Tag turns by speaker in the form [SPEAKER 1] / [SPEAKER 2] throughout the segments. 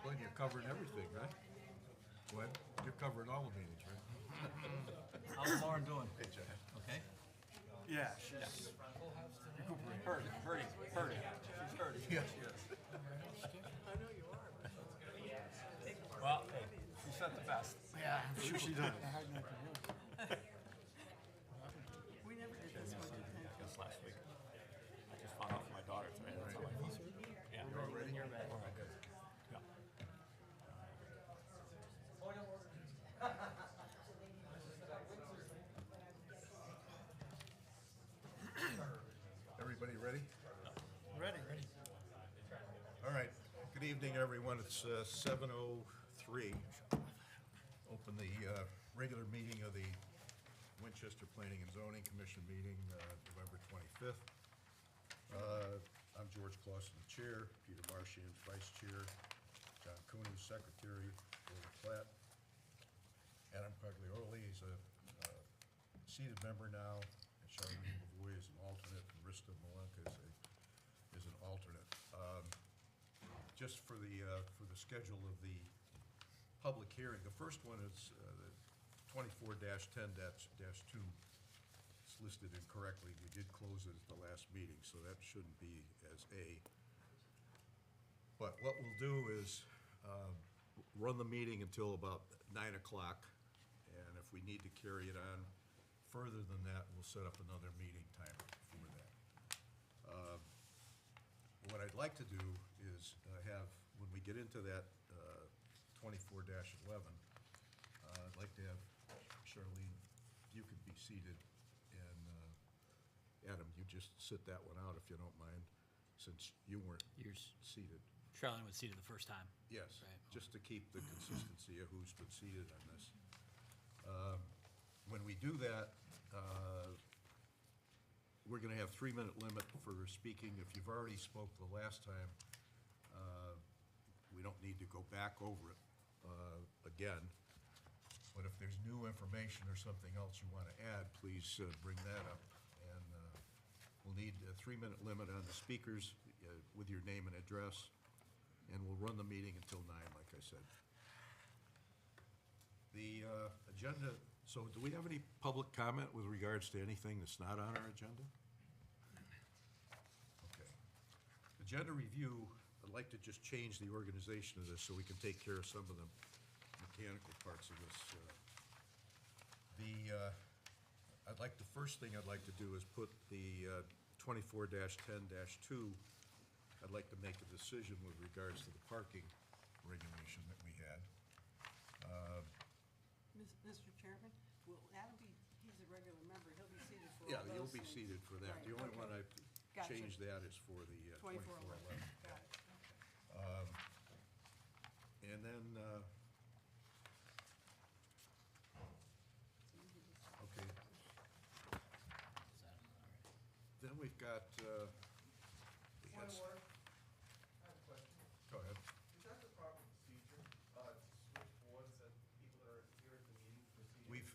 [SPEAKER 1] Glenn, you're covering everything, right? Glenn, you're covering all the meetings, right?
[SPEAKER 2] How's Lauren doing?
[SPEAKER 1] Hey, John.
[SPEAKER 2] Okay?
[SPEAKER 3] Yeah, she's
[SPEAKER 2] Hurting. She's hurting.
[SPEAKER 1] Yes.
[SPEAKER 2] Well, hey, she sent the best.
[SPEAKER 3] yeah, I'm sure she does.
[SPEAKER 4] We never did this one.
[SPEAKER 2] This last week. I just found out from my daughter today. That's how I found it. Yeah.
[SPEAKER 1] You all ready?
[SPEAKER 2] All right, good. Yeah.
[SPEAKER 1] Everybody ready?
[SPEAKER 3] Ready.
[SPEAKER 1] All right. Good evening, everyone. It's 7:03. Open the regular meeting of the Winchester Planning and Zoning Commission meeting, November 25th. I'm George Clausen, the chair, Peter Marchian, vice chair, John Cooney, secretary, William Platt, Adam Paglioli is a seated member now, and Charlene Lavoie is an alternate, and Rista Malenka is an alternate. Just for the schedule of the public hearing, the first one is the 24-10-2. It's listed incorrectly. We did close it at the last meeting, so that shouldn't be as A. But what we'll do is run the meeting until about 9 o'clock, and if we need to carry it on further than that, we'll set up another meeting timer for that. What I'd like to do is have, when we get into that 24-11, I'd like to have Charlene, you could be seated, and Adam, you just sit that one out if you don't mind, since you weren't
[SPEAKER 5] Yours,
[SPEAKER 1] seated.
[SPEAKER 5] Charlene was seated the first time.
[SPEAKER 1] Yes,
[SPEAKER 5] Right.
[SPEAKER 1] just to keep the consistency of who's been seated on this. When we do that, we're gonna have 3-minute limit for speaking. If you've already spoke the last time, we don't need to go back over it again. But if there's new information or something else you wanna add, please bring that up. And we'll need a 3-minute limit on the speakers with your name and address. And we'll run the meeting until 9, like I said. The agenda, so do we have any public comment with regards to anything that's not on our agenda? Okay. Agenda review, I'd like to just change the organization of this so we can take care of some of the mechanical parts of this. The first thing I'd like to do is put the 24-10-2. I'd like to make a decision with regards to the parking regulation that we had.
[SPEAKER 4] Mr. Chairman, will Adam be, he's a regular member, he'll be seated for all
[SPEAKER 1] Yeah,
[SPEAKER 4] those
[SPEAKER 1] you'll be
[SPEAKER 4] things.
[SPEAKER 1] seated for that. The
[SPEAKER 4] Right,
[SPEAKER 1] only
[SPEAKER 4] okay.
[SPEAKER 1] one I
[SPEAKER 4] Gotcha.
[SPEAKER 1] changed that is for the
[SPEAKER 4] 2411,
[SPEAKER 1] 2411.
[SPEAKER 4] got it.
[SPEAKER 1] And then, okay, then we've got, we had
[SPEAKER 6] Point of order. I have a question.
[SPEAKER 1] go ahead.
[SPEAKER 6] Is that the proper procedure, to switch boards that people that are here at the meeting proceed?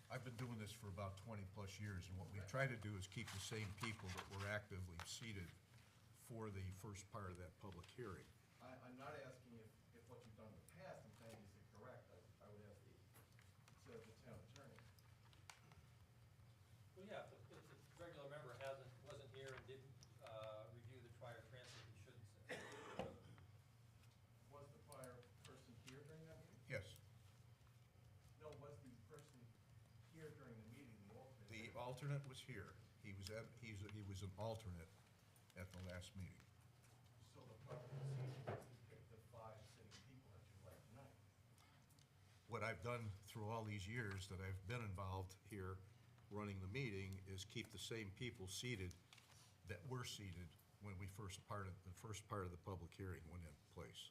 [SPEAKER 1] I've been doing this for about 20-plus years, and what we try to do is keep the same people that were actively seated for the first part of that public hearing.
[SPEAKER 6] I'm not asking if what you've done in the past, I'm saying, is it correct? I would ask the town attorney.
[SPEAKER 7] Well, yeah, if the regular member wasn't here and didn't review the prior transcript, he shouldn't say.
[SPEAKER 6] Was the prior person here during that meeting?
[SPEAKER 1] Yes,
[SPEAKER 6] No, was the person here during the meeting, the alternate?
[SPEAKER 1] the alternate was here. He was an alternate at the last meeting.
[SPEAKER 6] So the proper procedure is to pick the 5 sitting people that you like tonight.
[SPEAKER 1] What I've done through all these years that I've been involved here running the meeting is keep the same people seated that were seated when the first part of the public hearing went in place.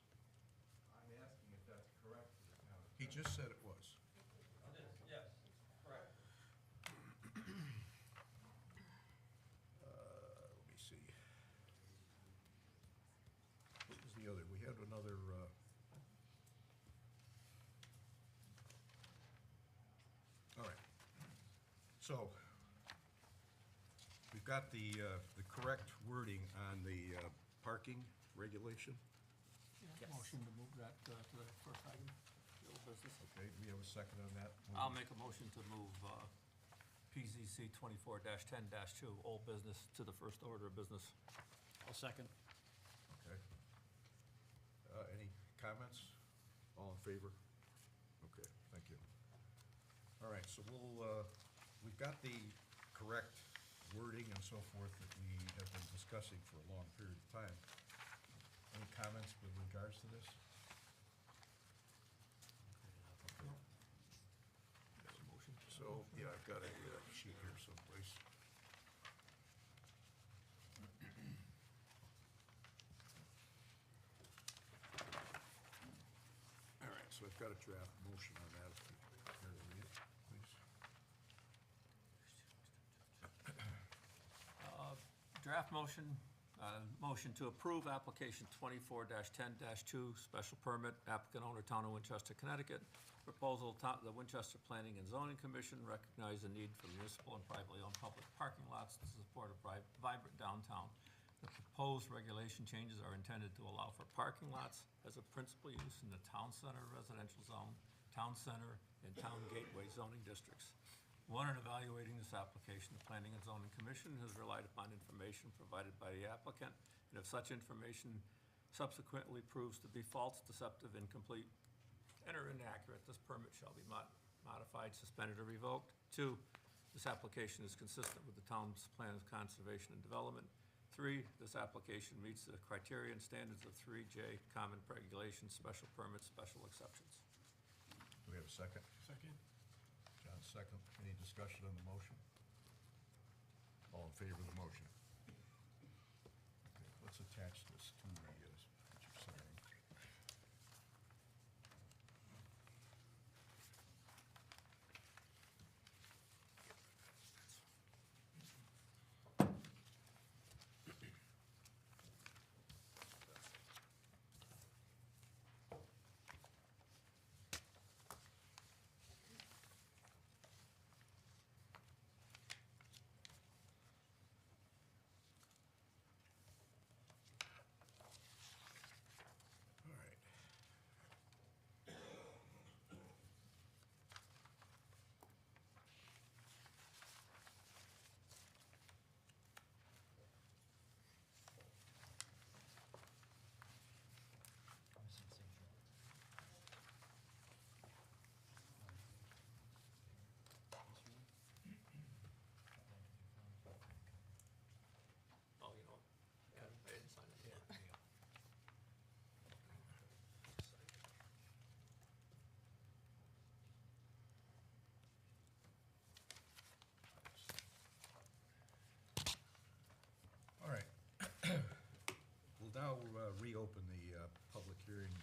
[SPEAKER 6] I'm asking if that's correct for the town attorney.
[SPEAKER 1] He just said it was.
[SPEAKER 7] It is, yes, correct.
[SPEAKER 1] Let me see. What was the other? We had another, all right. So, we've got the correct wording on the parking regulation.
[SPEAKER 2] Yes.
[SPEAKER 7] Motion to move that to the first item, the old business.
[SPEAKER 1] Okay, we have a second on that?
[SPEAKER 2] I'll make a motion to move PZC 24-10-2, old business, to the first order of business.
[SPEAKER 5] I'll second.
[SPEAKER 1] Okay. Any comments? All in favor? Okay, thank you. All right, so we've got the correct wording and so forth that we have been discussing for a long period of time. Any comments with regards to this? So, yeah, I've got a sheet here someplace. All right, so I've got a draft motion on that. If you care to read it, please.
[SPEAKER 2] Draft motion, motion to approve application 24-10-2, special permit, applicant owner, Town of Winchester, Connecticut. Proposal, the Winchester Planning and Zoning Commission recognize the need for municipal and privately owned public parking lots to support a vibrant downtown. The proposed regulation changes are intended to allow for parking lots as a principal use in the town center residential zone, town center, and town gateway zoning districts. One, in evaluating this application, the Planning and Zoning Commission has relied upon information provided by the applicant, and if such information subsequently proves to be false, deceptive, incomplete, and/or inaccurate, this permit shall be modified, suspended, or revoked. Two, this application is consistent with the town's plan of conservation and development. Three, this application meets the criteria and standards of 3J common regulations, special permits, special exceptions.
[SPEAKER 1] Do we have a second?
[SPEAKER 3] Second.
[SPEAKER 1] John, second. Any discussion on the motion? All in favor of the motion? Okay, let's attach this to the, what you're saying. All right.
[SPEAKER 2] Oh, you know, yeah, I didn't sign it yet.
[SPEAKER 1] All right. We'll now reopen the public hearing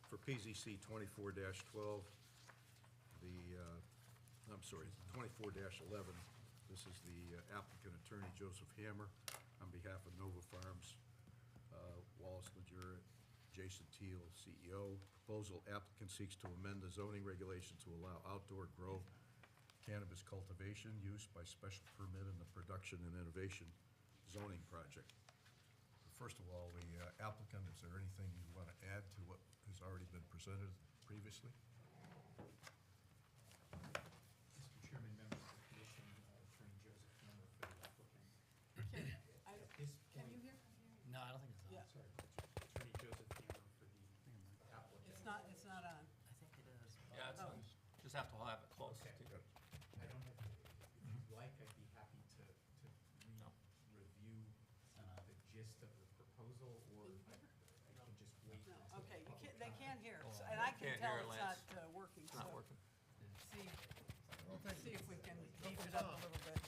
[SPEAKER 1] for PZC 24-12. I'm sorry, 24-11. This is the applicant attorney Joseph Hammer on behalf of Nova Farms, Wallace Legura, Jason Teal, CEO. Proposal, applicant seeks to amend the zoning regulation to allow outdoor grow cannabis cultivation use by special permit in the production and innovation zoning project. First of all, the applicant, is there anything you want to add to what has already been presented previously?
[SPEAKER 8] Mr. Chairman, members of the commission, Attorney Joseph Hammer for the applicant. At this
[SPEAKER 4] Can
[SPEAKER 8] point,
[SPEAKER 4] you hear?
[SPEAKER 5] No, I don't think it's on.
[SPEAKER 4] Yeah.
[SPEAKER 8] sorry, Attorney Joseph Hammer for the applicant.
[SPEAKER 4] It's not on.
[SPEAKER 5] I think it is.
[SPEAKER 2] Yeah, it's,
[SPEAKER 4] Oh.
[SPEAKER 2] just have to have it close.
[SPEAKER 8] Okay.
[SPEAKER 2] to-
[SPEAKER 8] I don't have, if you'd like, I'd be happy to
[SPEAKER 2] No.
[SPEAKER 8] review the gist of the proposal, or I can just wait.
[SPEAKER 4] No,
[SPEAKER 8] until the
[SPEAKER 4] okay, you
[SPEAKER 8] public
[SPEAKER 4] can't, they can't hear,
[SPEAKER 2] Oh,
[SPEAKER 4] and I can
[SPEAKER 2] can't
[SPEAKER 4] tell
[SPEAKER 2] hear
[SPEAKER 4] it's
[SPEAKER 2] Lance.
[SPEAKER 4] not working,
[SPEAKER 2] It's
[SPEAKER 4] so
[SPEAKER 2] not working.
[SPEAKER 4] see if we can beef it up a little bit.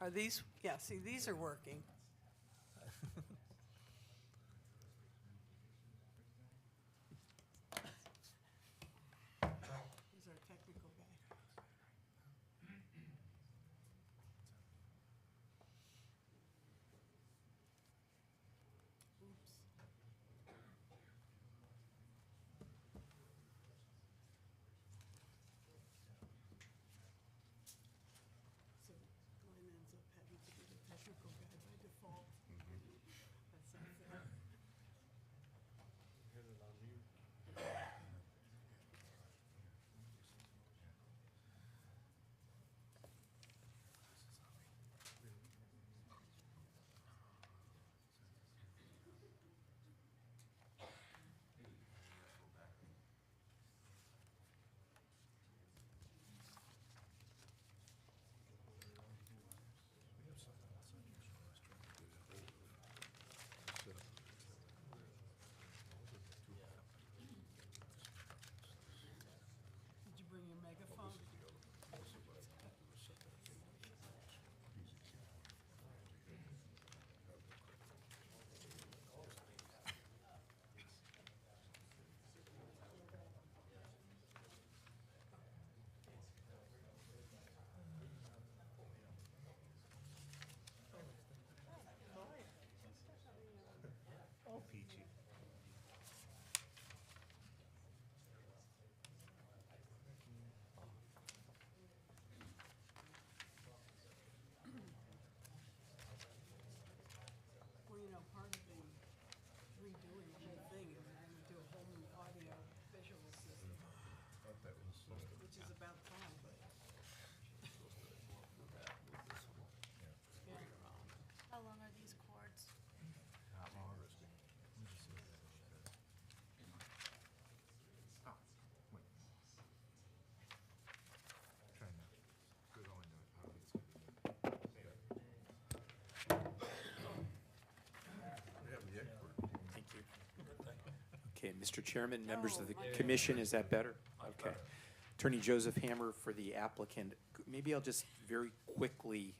[SPEAKER 4] Are these, yeah, see, these are working. He's our technical guy. Oops. So Glenn ends up having to be the technical guy by default.
[SPEAKER 9] Okay, Mr. Chairman, members of the
[SPEAKER 4] No,
[SPEAKER 9] commission, is that better?
[SPEAKER 2] Much
[SPEAKER 9] Okay.
[SPEAKER 2] better.
[SPEAKER 9] Attorney Joseph Hammer for the applicant. Maybe I'll just very quickly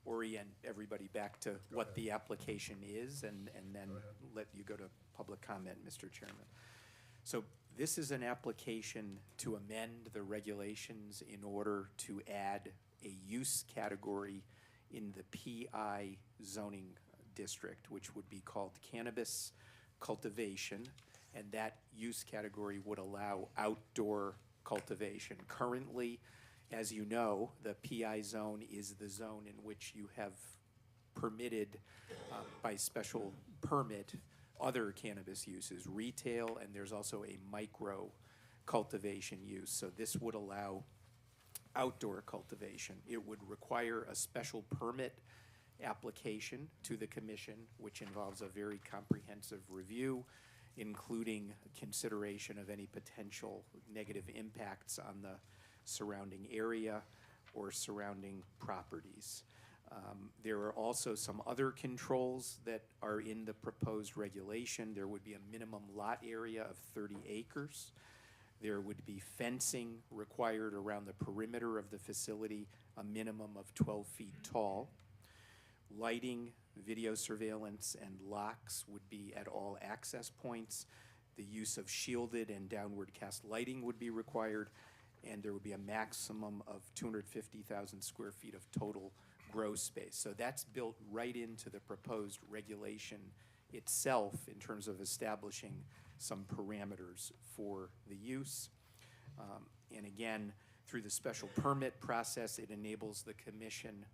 [SPEAKER 9] orient everybody back to what the application is and then let you go to public comment, Mr. Chairman. So this is an application to amend the regulations in order to add a use category in the PI zoning district, which would be called cannabis cultivation, and that use category would allow outdoor cultivation. Currently, as you know, the PI zone is the zone in which you have permitted by special permit other cannabis uses, retail, and there's also a micro cultivation use. So this would allow outdoor cultivation. It would require a special permit application to the commission, which involves a very comprehensive review, including consideration of any potential negative impacts on the surrounding area or surrounding properties. There are also some other controls that are in the proposed regulation. There would be a minimum lot area of 30 acres. There would be fencing required around the perimeter of the facility, a minimum of 12 feet tall. Lighting, video surveillance, and locks would be at all access points. The use of shielded and downward cast lighting would be required, and there would be a maximum of 250,000 square feet of total gross space. So that's built right into the proposed regulation itself in terms of establishing some parameters for the use. And again, through the special permit process, it enables the commission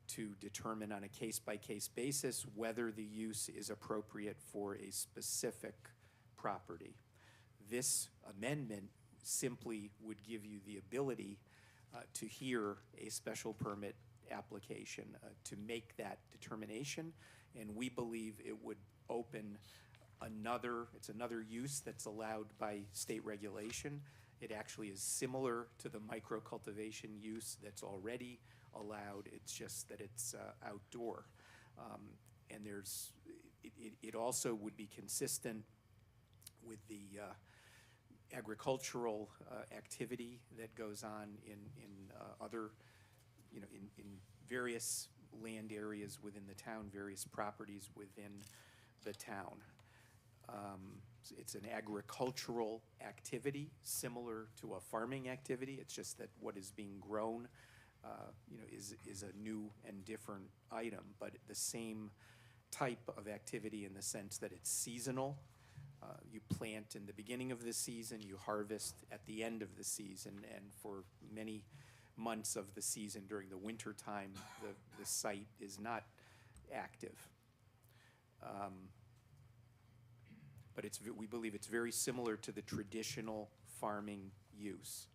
[SPEAKER 9] to determine on a case-by-case basis whether the use is appropriate for a specific property. This amendment simply would give you the ability to hear a special permit application to make that determination, and we believe it would open it's another use that's allowed by state regulation. It actually is similar to the micro cultivation use that's already allowed. It's just that it's outdoor. And it also would be consistent with the agricultural activity that goes on in other, in various land areas within the town, various properties within the town. It's an agricultural activity similar to a farming activity. It's just that what is being grown is a new and different item, but the same type of activity in the sense that it's seasonal. You plant in the beginning of the season, you harvest at the end of the season, and for many months of the season during the winter time, the site is not active. But we believe it's very similar to the traditional farming use.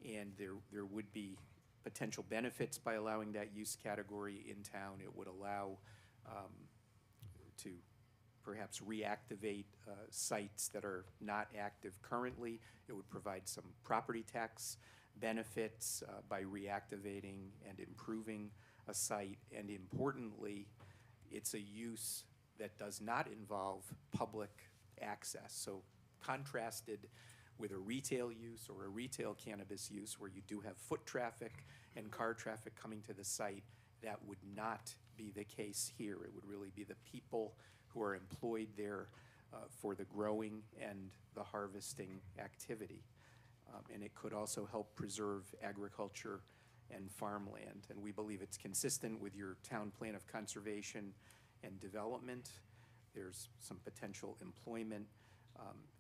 [SPEAKER 9] And there would be potential benefits by allowing that use category in town. It would allow to perhaps reactivate sites that are not active currently. It would provide some property tax benefits by reactivating and improving a site. And importantly, it's a use that does not involve public access. So contrasted with a retail use or a retail cannabis use where you do have foot traffic and car traffic coming to the site, that would not be the case here. It would really be the people who are employed there for the growing and the harvesting activity. And it could also help preserve agriculture and farmland. And we believe it's consistent with your town plan of conservation and development. There's some potential employment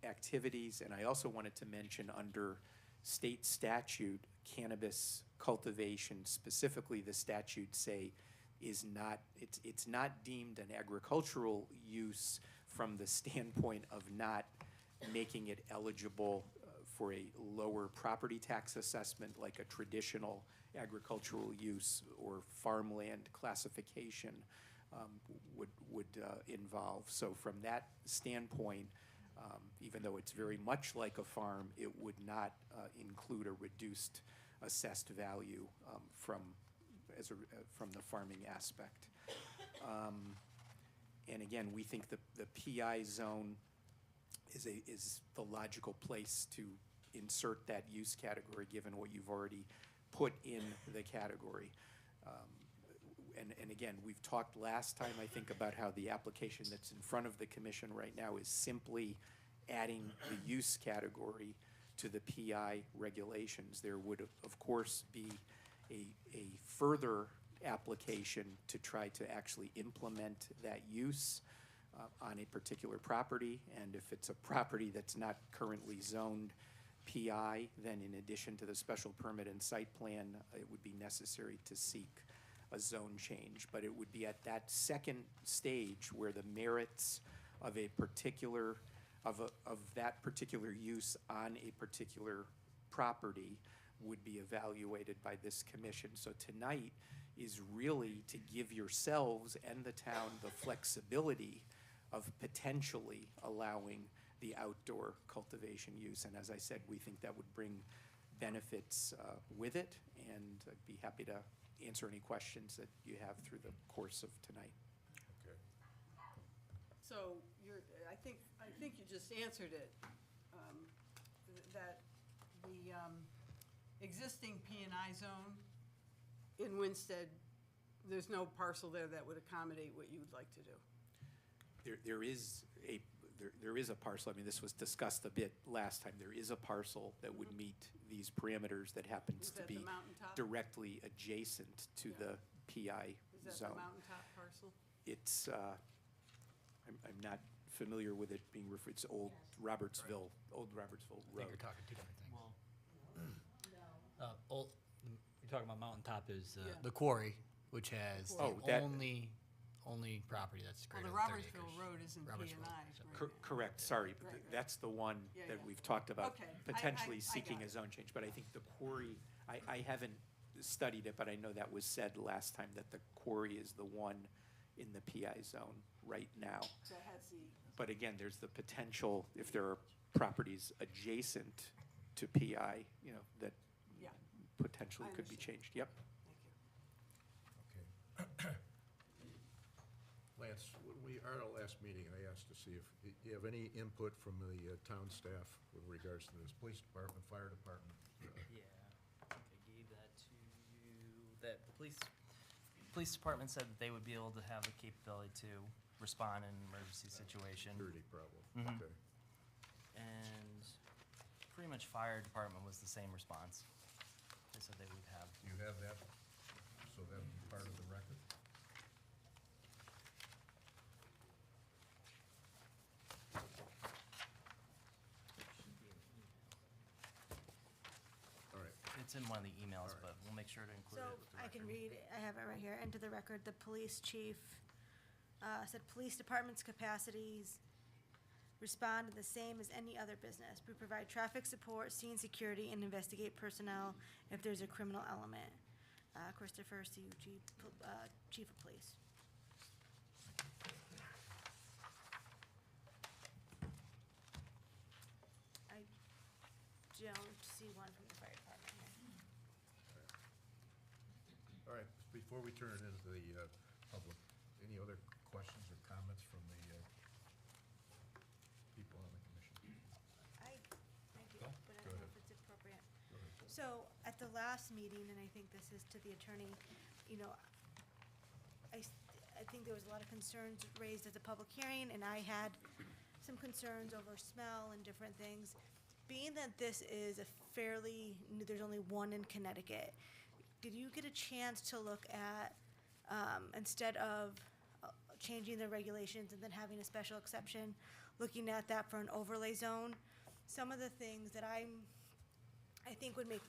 [SPEAKER 9] activities. And I also wanted to mention under state statute, cannabis cultivation, specifically the statutes say it's not deemed an agricultural use from the standpoint of not making it eligible for a lower property tax assessment like a traditional agricultural use or farmland classification would involve. So from that standpoint, even though it's very much like a farm, it would not include a reduced assessed value from the farming aspect. And again, we think the PI zone is the logical place to insert that use category, given what you've already put in the category. And again, we've talked last time, I think, about how the application that's in front of the commission right now is simply adding the use category to the PI regulations. There would, of course, be a further application to try to actually implement that use on a particular property. And if it's a property that's not currently zoned PI, then in addition to the special permit and site plan, it would be necessary to seek a zone change. But it would be at that second stage where the merits of a particular, of that particular use on a particular property would be evaluated by this commission. So tonight is really to give yourselves and the town the flexibility of potentially allowing the outdoor cultivation use. And as I said, we think that would bring benefits with it, and I'd be happy to answer any questions that you have through the course of tonight.
[SPEAKER 1] Okay.
[SPEAKER 4] So I think you just answered it, that the existing P&I zone in Winstead, there's no parcel there that would accommodate what you would like to do.
[SPEAKER 9] There is a parcel, I mean, this was discussed a bit last time, there is a parcel that would meet these parameters that happens
[SPEAKER 4] Is
[SPEAKER 9] to
[SPEAKER 4] that the
[SPEAKER 9] be
[SPEAKER 4] mountaintop?
[SPEAKER 9] directly adjacent to
[SPEAKER 4] Yeah.
[SPEAKER 9] the PI
[SPEAKER 4] Is that
[SPEAKER 9] zone.
[SPEAKER 4] the mountaintop parcel?
[SPEAKER 9] It's, I'm not familiar with it being referred, it's Old Robertsville Road.
[SPEAKER 5] I think you're talking two different things. You're talking about Mountaintop is
[SPEAKER 4] Yeah.
[SPEAKER 5] the quarry, which has the
[SPEAKER 9] Oh, that-
[SPEAKER 5] only property that's
[SPEAKER 4] Well,
[SPEAKER 5] greater
[SPEAKER 4] the
[SPEAKER 5] than 30
[SPEAKER 4] Robertsville
[SPEAKER 5] acres.
[SPEAKER 4] Road isn't
[SPEAKER 5] Robertsville,
[SPEAKER 4] P&I.
[SPEAKER 5] so-
[SPEAKER 4] right?
[SPEAKER 9] Correct, sorry, but
[SPEAKER 4] Right, right.
[SPEAKER 9] that's the one
[SPEAKER 4] Yeah,
[SPEAKER 9] that
[SPEAKER 4] yeah.
[SPEAKER 9] we've talked about
[SPEAKER 4] Okay,
[SPEAKER 9] potentially
[SPEAKER 4] I
[SPEAKER 9] seeking
[SPEAKER 4] got
[SPEAKER 9] a
[SPEAKER 4] it.
[SPEAKER 9] zone change. But I think the quarry, I haven't studied it, but I know that was said last time, that the quarry is the one in the PI zone right now.
[SPEAKER 4] That has the,
[SPEAKER 9] But again, there's the potential, if there are properties adjacent to PI, you know, that
[SPEAKER 4] yeah,
[SPEAKER 9] potentially
[SPEAKER 4] I
[SPEAKER 9] could be
[SPEAKER 4] understand.
[SPEAKER 9] changed. Yep.
[SPEAKER 4] thank you.
[SPEAKER 1] Okay. Lance, when at our last meeting, I asked to see if you have any input from the town staff with regards to this, police department, fire department.
[SPEAKER 10] Yeah, I think I gave that to you, that the police department said that they would be able to have the capability to respond in an emergency situation.
[SPEAKER 1] Security problem,
[SPEAKER 10] Mhm.
[SPEAKER 1] okay.
[SPEAKER 10] And pretty much fire department was the same response. They said they would have.
[SPEAKER 1] Do you have that, so that would be part of the record? All right,
[SPEAKER 10] It's in one of the emails,
[SPEAKER 1] All right.
[SPEAKER 10] but we'll make sure to include
[SPEAKER 11] So
[SPEAKER 10] it with the
[SPEAKER 11] I can
[SPEAKER 10] record.
[SPEAKER 11] read, I have it right here, into the record, the police chief said, police department's capacities respond the same as any other business. We provide traffic support, scene security, and investigate personnel if there's a criminal element. Christopher CUG, Chief of Police. I don't see one from the fire department here.
[SPEAKER 1] all right, before we turn it into the public, any other questions or comments from the people on the commission?
[SPEAKER 11] I do,
[SPEAKER 1] Go
[SPEAKER 11] but I don't know
[SPEAKER 1] ahead.
[SPEAKER 11] if it's appropriate.
[SPEAKER 1] Go ahead.
[SPEAKER 11] So, at the last meeting, and I think this is to the attorney, you know, I think there was a lot of concerns raised at the public hearing, and I had some concerns over smell and different things. Being that this is a fairly, there's only one in Connecticut, did you get a chance to look at, instead of changing the regulations and then having a special exception, looking at that for an overlay zone? Some of the things that I think would make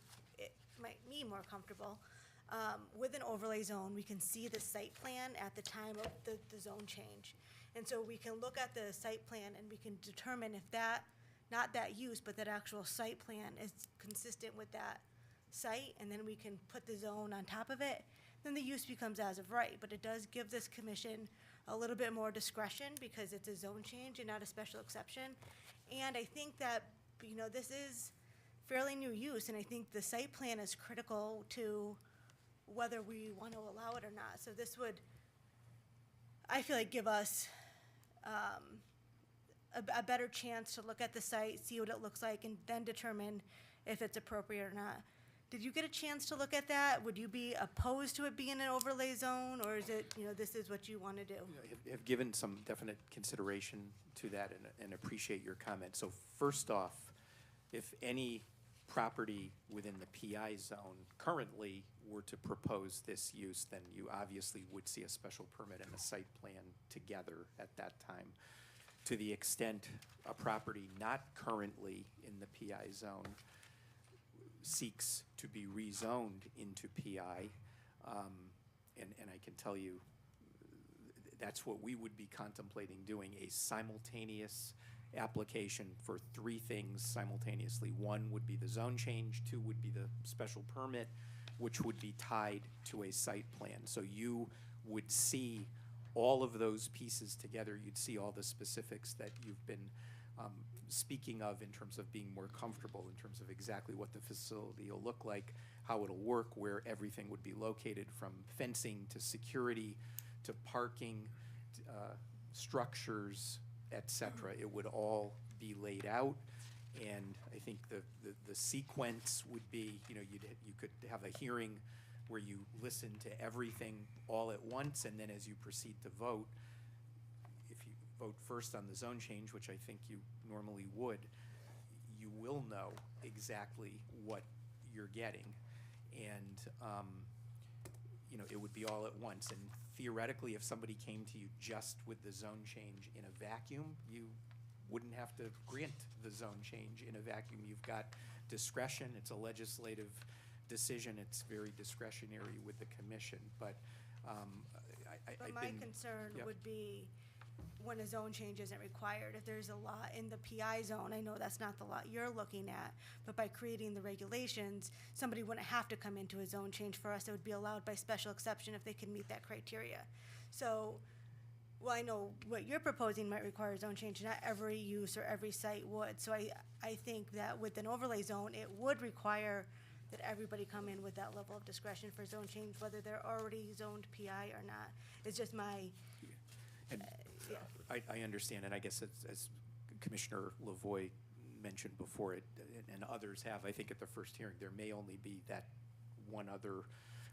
[SPEAKER 11] me more comfortable, with an overlay zone, we can see the site plan at the time of the zone change. And so we can look at the site plan and we can determine if that, not that use, but that actual site plan is consistent with that site, and then we can put the zone on top of it, then the use becomes as of right. But it does give this commission a little bit more discretion because it's a zone change and not a special exception. And I think that, you know, this is fairly new use, and I think the site plan is critical to whether we want to allow it or not. So this would, I feel like, give us a better chance to look at the site, see what it looks like, and then determine if it's appropriate or not. Did you get a chance to look at that? Would you be opposed to it being an overlay zone, or is it, this is what you want to do?
[SPEAKER 9] Have given some definite consideration to that and appreciate your comment. So first off, if any property within the PI zone currently were to propose this use, then you obviously would see a special permit and a site plan together at that time. To the extent a property not currently in the PI zone seeks to be rezoned into PI, and I can tell you that's what we would be contemplating doing, a simultaneous application for three things simultaneously. One would be the zone change, two would be the special permit, which would be tied to a site plan. So you would see all of those pieces together. You'd see all the specifics that you've been speaking of in terms of being more comfortable, in terms of exactly what the facility will look like, how it'll work, where everything would be located, from fencing to security to parking, structures, et cetera. It would all be laid out, and I think the sequence would be, you could have a hearing where you listen to everything all at once, and then as you proceed to vote, if you vote first on the zone change, which I think you normally would, you will know exactly what you're getting, and it would be all at once. And theoretically, if somebody came to you just with the zone change in a vacuum, you wouldn't have to grant the zone change in a vacuum. You've got discretion. It's a legislative decision. It's very discretionary with the commission. But
[SPEAKER 11] But my concern
[SPEAKER 9] yeah.
[SPEAKER 11] would be when a zone change isn't required. If there's a lot in the PI zone, I know that's not the lot you're looking at, but by creating the regulations, somebody wouldn't have to come into a zone change for us. It would be allowed by special exception if they can meet that criteria. So, well, I know what you're proposing might require a zone change. Not every use or every site would. So I think that with an overlay zone, it would require that everybody come in with that level of discretion for zone change, whether they're already zoned PI or not. It's just my,
[SPEAKER 9] And
[SPEAKER 11] yeah.
[SPEAKER 9] I understand, and I guess as Commissioner Lavoy mentioned before, and others have, I think at the first hearing, there may only be that one other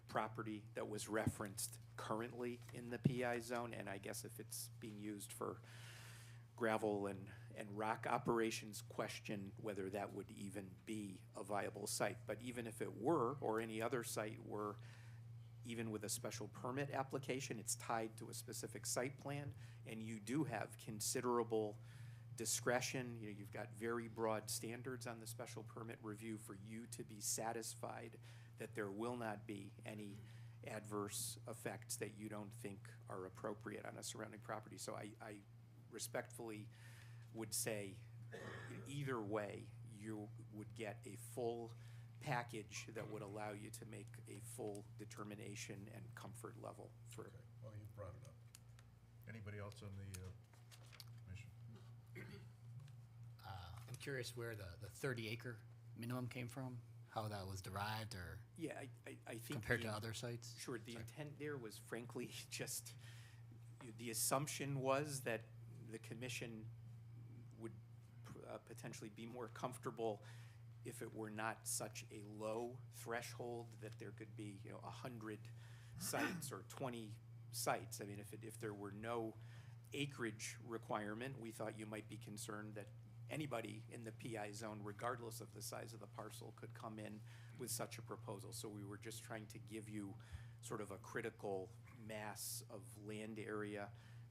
[SPEAKER 9] property that was referenced currently in the PI zone, and I guess if it's being used for gravel and rock operations, question whether that would even be a viable site. But even if it were, or any other site were, even with a special permit application, it's tied to a specific site plan, and you do have considerable discretion. You've got very broad standards on the special permit review for you to be satisfied that there will not be any adverse effects that you don't think are appropriate on a surrounding property. So I respectfully would say either way, you would get a full package that would allow you to make a full determination and comfort level for.
[SPEAKER 1] Okay, well, you brought it up. Anybody else on the commission?
[SPEAKER 5] I'm curious where the 30-acre minimum came from, how that was derived, or
[SPEAKER 9] Yeah, I think.
[SPEAKER 5] compared to other sites?
[SPEAKER 9] Sure, the intent there was frankly just, the assumption was that the commission would potentially be more comfortable if it were not such a low threshold that there could be, 100 sites or 20 sites. I mean, if there were no acreage requirement, we thought you might be concerned that anybody in the PI zone, regardless of the size of the parcel, could come in with such a proposal. So we were just trying to give you sort of a critical mass of land area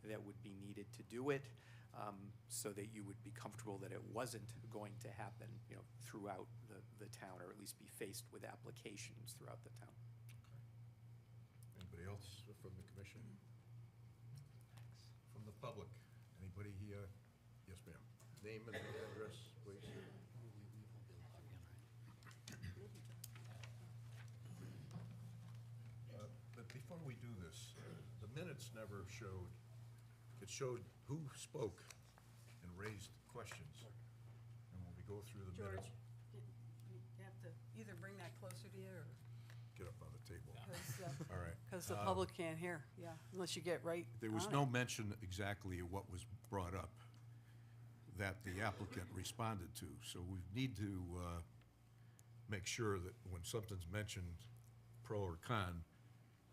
[SPEAKER 9] that would be needed to do it, so that you would be comfortable that it wasn't going to happen, throughout the town, or at least be faced with applications throughout the town.
[SPEAKER 1] Anybody else from the commission? From the public? Anybody here? Yes, ma'am. Name and address, please. But before we do this, the minutes never showed, it showed who spoke and raised questions. And when we go through the
[SPEAKER 4] George,
[SPEAKER 1] minutes,
[SPEAKER 4] you have to either bring that closer to you or,
[SPEAKER 1] get up on the table.
[SPEAKER 4] because
[SPEAKER 1] All right.
[SPEAKER 4] the public can't hear, yeah, unless you get right
[SPEAKER 1] There was
[SPEAKER 4] on
[SPEAKER 1] no
[SPEAKER 4] it.
[SPEAKER 1] mention exactly of what was brought up. that the applicant responded to. So we need to make sure that when something's mentioned, pro or con,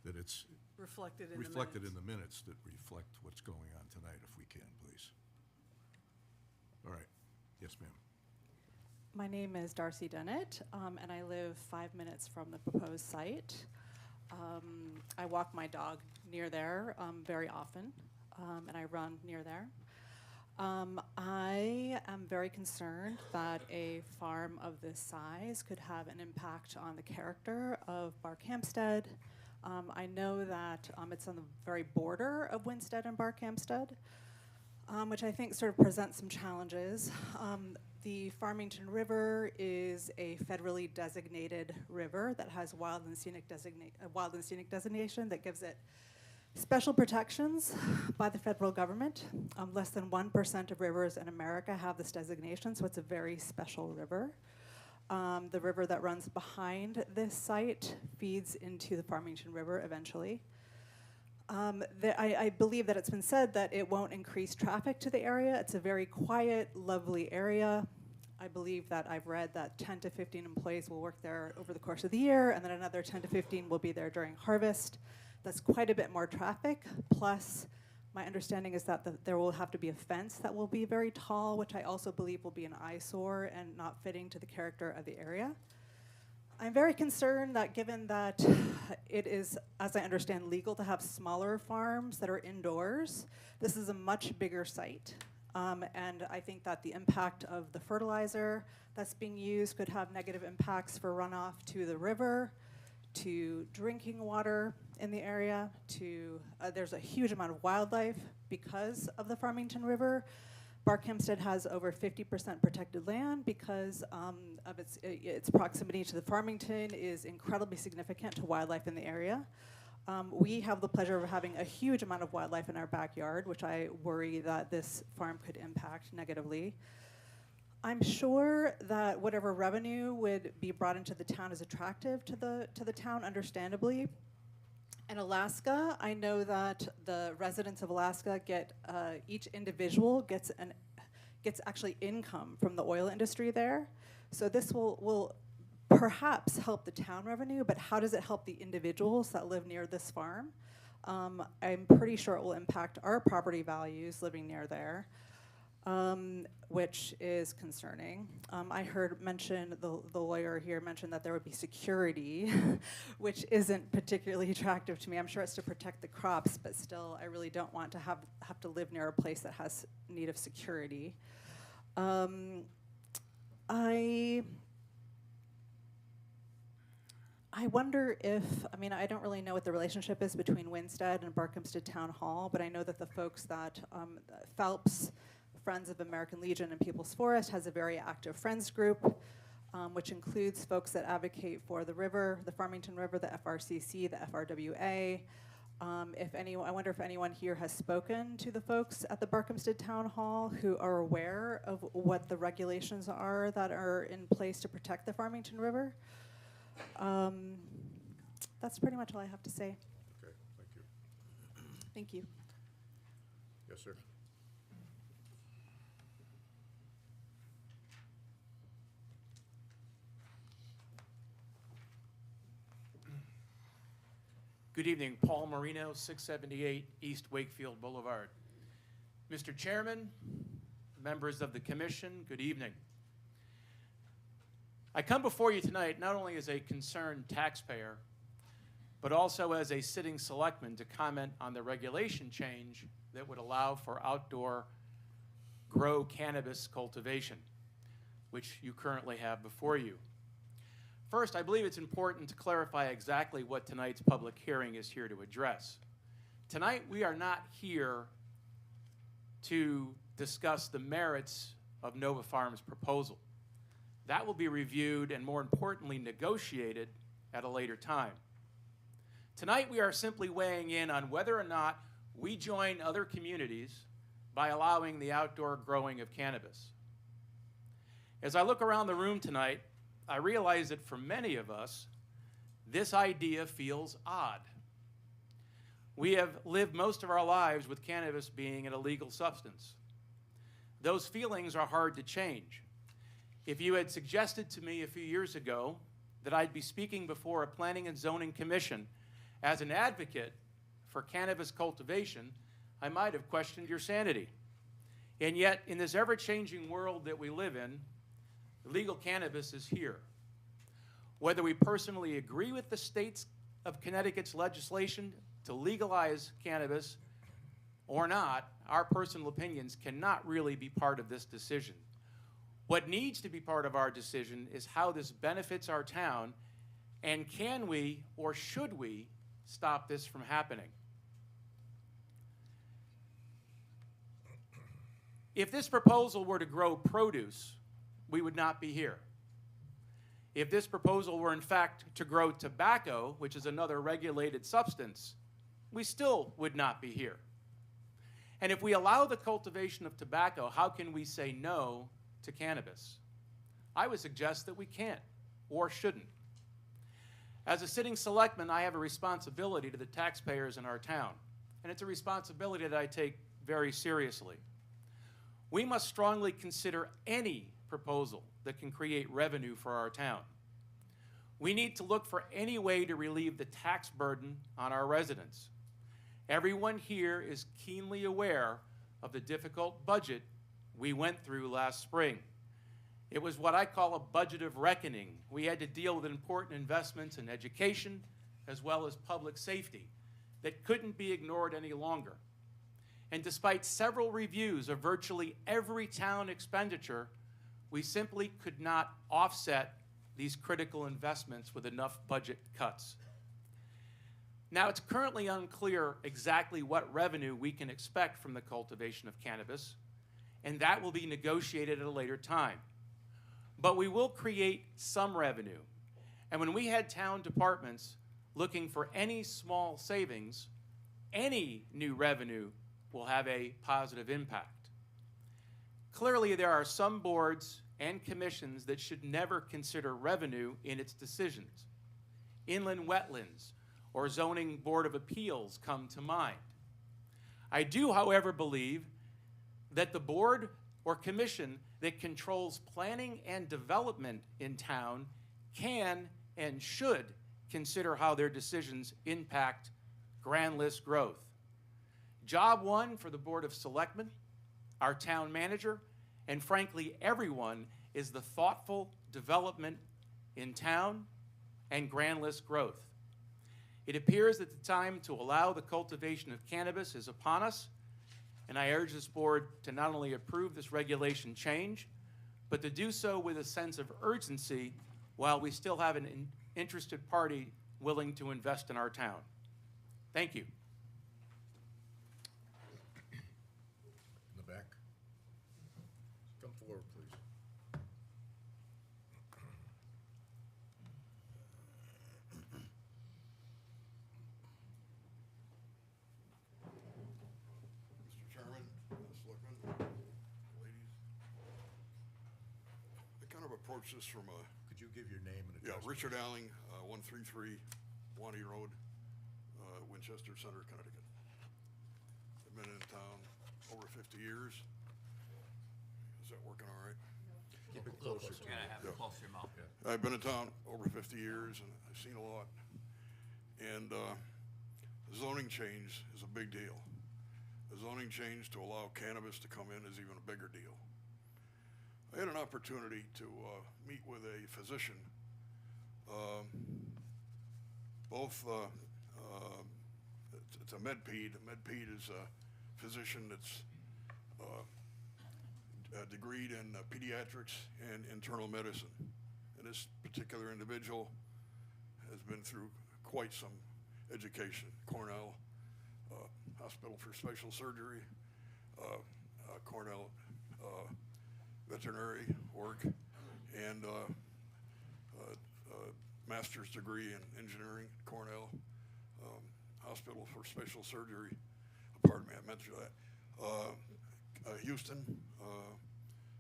[SPEAKER 1] that it's
[SPEAKER 4] Reflected in the
[SPEAKER 1] reflected in
[SPEAKER 4] minutes.
[SPEAKER 1] the minutes that reflect what's going on tonight, if we can, please. All right. Yes, ma'am.
[SPEAKER 12] My name is Darcy Dennett, and I live 5 minutes from the proposed site. I walk my dog near there very often, and I run near there. I am very concerned that a farm of this size could have an impact on the character of Barkhamsted. I know that it's on the very border of Winstead and Barkhamsted, which I think sort of presents some challenges. The Farmington River is a federally designated river that has wild and scenic designation that gives it special protections by the federal government. Less than 1% of rivers in America have this designation, so it's a very special river. The river that runs behind this site feeds into the Farmington River eventually. I believe that it's been said that it won't increase traffic to the area. It's a very quiet, lovely area. I believe that I've read that 10 to 15 employees will work there over the course of the year, and then another 10 to 15 will be there during harvest. That's quite a bit more traffic, plus my understanding is that there will have to be a fence that will be very tall, which I also believe will be an eyesore and not fitting to the character of the area. I'm very concerned that given that it is, as I understand, legal to have smaller farms that are indoors, this is a much bigger site. And I think that the impact of the fertilizer that's being used could have negative impacts for runoff to the river, to drinking water in the area, to there's a huge amount of wildlife because of the Farmington River. Barkhamsted has over 50% protected land because of its proximity to the Farmington is incredibly significant to wildlife in the area. We have the pleasure of having a huge amount of wildlife in our backyard, which I worry that this farm could impact negatively. I'm sure that whatever revenue would be brought into the town is attractive to the town, understandably. In Alaska, I know that the residents of Alaska get each individual gets actually income from the oil industry there. So this will perhaps help the town revenue, but how does it help the individuals that live near this farm? I'm pretty sure it will impact our property values living near there, which is concerning. I heard the lawyer here mention that there would be security, which isn't particularly attractive to me. I'm sure it's to protect the crops, but still, I really don't want to have to live near a place that has need of security. I wonder if, I don't really know what the relationship is between Winstead and Barkhamsted Town Hall, but I know that the folks that Phelps, Friends of American Legion, and People's Forest has a very active friends group, which includes folks that advocate for the river, the Farmington River, the FRCC, the FRWA. I wonder if anyone here has spoken to the folks at the Barkhamsted Town Hall who are aware of what the regulations are that are in place to protect the Farmington River. That's pretty much all I have to say.
[SPEAKER 1] Okay, thank you.
[SPEAKER 12] Thank you.
[SPEAKER 1] Yes, sir.
[SPEAKER 13] Good evening, Paul Marino, 678 East Wakefield Boulevard. Mr. Chairman, members of the commission, good evening. I come before you tonight not only as a concerned taxpayer, but also as a sitting selectman to comment on the regulation change that would allow for outdoor grow cannabis cultivation, which you currently have before you. First, I believe it's important to clarify exactly what tonight's public hearing is here to address. Tonight, we are not here to discuss the merits of Nova Farms' proposal. That will be reviewed and, more importantly, negotiated at a later time. Tonight, we are simply weighing in on whether or not we join other communities by allowing the outdoor growing of cannabis. As I look around the room tonight, I realize that for many of us, this idea feels odd. We have lived most of our lives with cannabis being an illegal substance. Those feelings are hard to change. If you had suggested to me a few years ago that I'd be speaking before a Planning and Zoning Commission as an advocate for cannabis cultivation, I might have questioned your sanity. And yet, in this ever-changing world that we live in, legal cannabis is here. Whether we personally agree with the states of Connecticut's legislation to legalize cannabis or not, our personal opinions cannot really be part of this decision. What needs to be part of our decision is how this benefits our town, and can we or should we stop this from happening? If this proposal were to grow produce, we would not be here. If this proposal were in fact to grow tobacco, which is another regulated substance, we still would not be here. And if we allow the cultivation of tobacco, how can we say no to cannabis? I would suggest that we can't or shouldn't. As a sitting selectman, I have a responsibility to the taxpayers in our town, and it's a responsibility that I take very seriously. We must strongly consider any proposal that can create revenue for our town. We need to look for any way to relieve the tax burden on our residents. Everyone here is keenly aware of the difficult budget we went through last spring. It was what I call a budget of reckoning. We had to deal with important investments in education as well as public safety that couldn't be ignored any longer. And despite several reviews of virtually every town expenditure, we simply could not offset these critical investments with enough budget cuts. Now, it's currently unclear exactly what revenue we can expect from the cultivation of cannabis, and that will be negotiated at a later time. But we will create some revenue. And when we had town departments looking for any small savings, any new revenue will have a positive impact. Clearly, there are some boards and commissions that should never consider revenue in its decisions. Inland Wetlands or Zoning Board of Appeals come to mind. I do, however, believe that the board or commission that controls planning and development in town can and should consider how their decisions impact grand list growth. Job one for the Board of Selectmen, our town manager, and frankly everyone, is the thoughtful development in town and grand list growth. It appears that the time to allow the cultivation of cannabis is upon us, and I urge this board to not only approve this regulation change, but to do so with a sense of urgency while we still have an interested party willing to invest in our town. Thank you.
[SPEAKER 1] In the back. Come forward, please.
[SPEAKER 14] Mr. Chairman, Selectmen, ladies. I kind of approach this from a,
[SPEAKER 1] Could you give your name and
[SPEAKER 14] yeah,
[SPEAKER 1] address?
[SPEAKER 14] Richard Alling, 133 Wanty Road, Winchester Center, Connecticut. I've been in town over 50 years. Is that working all right?
[SPEAKER 1] Keep it closer.
[SPEAKER 2] You gotta have it close to your mouth.
[SPEAKER 14] I've been in town over 50 years, and I've seen a lot. And the zoning change is a big deal. The zoning change to allow cannabis to come in is even a bigger deal. I had an opportunity to meet with a physician. It's a MedPed. A MedPed is a physician that's degreed in pediatrics and internal medicine. And this particular individual has been through quite some education. Cornell Hospital for Special Surgery, Cornell veterinary work, and master's degree in engineering, Cornell Hospital for Special Surgery. Pardon me, I meant to that. Houston,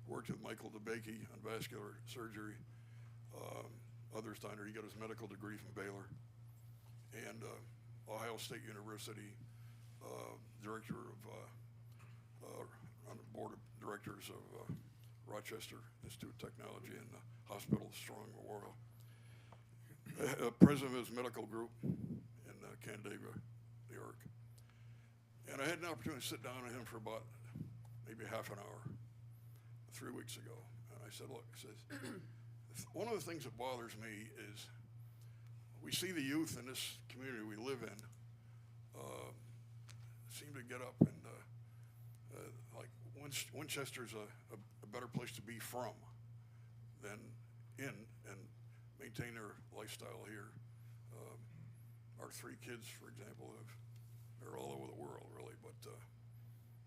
[SPEAKER 14] worked with Michael DeBakey on vascular surgery. Other Steiner, he got his medical degree from Baylor. And Ohio State University, director of on the board of directors of Rochester Institute of Technology and Hospital Strong Memorial. President of his medical group in Canandaigua, New York. And I had an opportunity to sit down with him for about maybe half an hour 3 weeks ago. And I said, look, one of the things that bothers me is we see the youth in this community we live in seem to get up and like Winchester's a better place to be from than in, and maintain their lifestyle here. Our 3 kids, for example, they're all over the world, really, but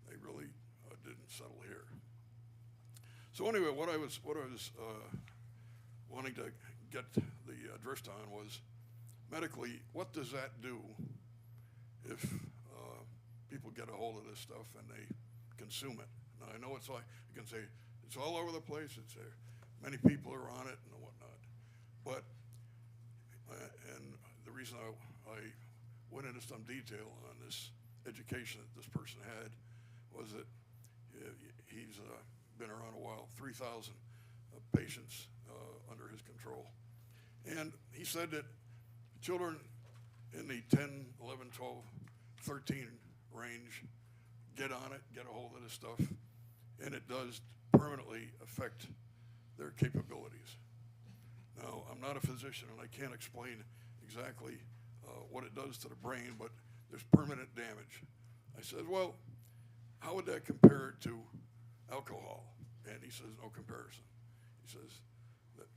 [SPEAKER 14] they really didn't settle here. So anyway, what I was wanting to get the drift on was medically, what does that do if people get a hold of this stuff and they consume it? Now I know it's like you can say it's all over the place. It's many people are on it and whatnot, but and the reason I went into some detail on this education that this person had was that he's been around a while, 3,000 patients under his control. And he said that children in the 10, 11, 12, 13 range get on it, get a hold of this stuff, and it does permanently affect their capabilities. Now, I'm not a physician and I can't explain exactly what it does to the brain, but there's permanent damage. I said, well, how would that compare to alcohol? And he says, no comparison. He says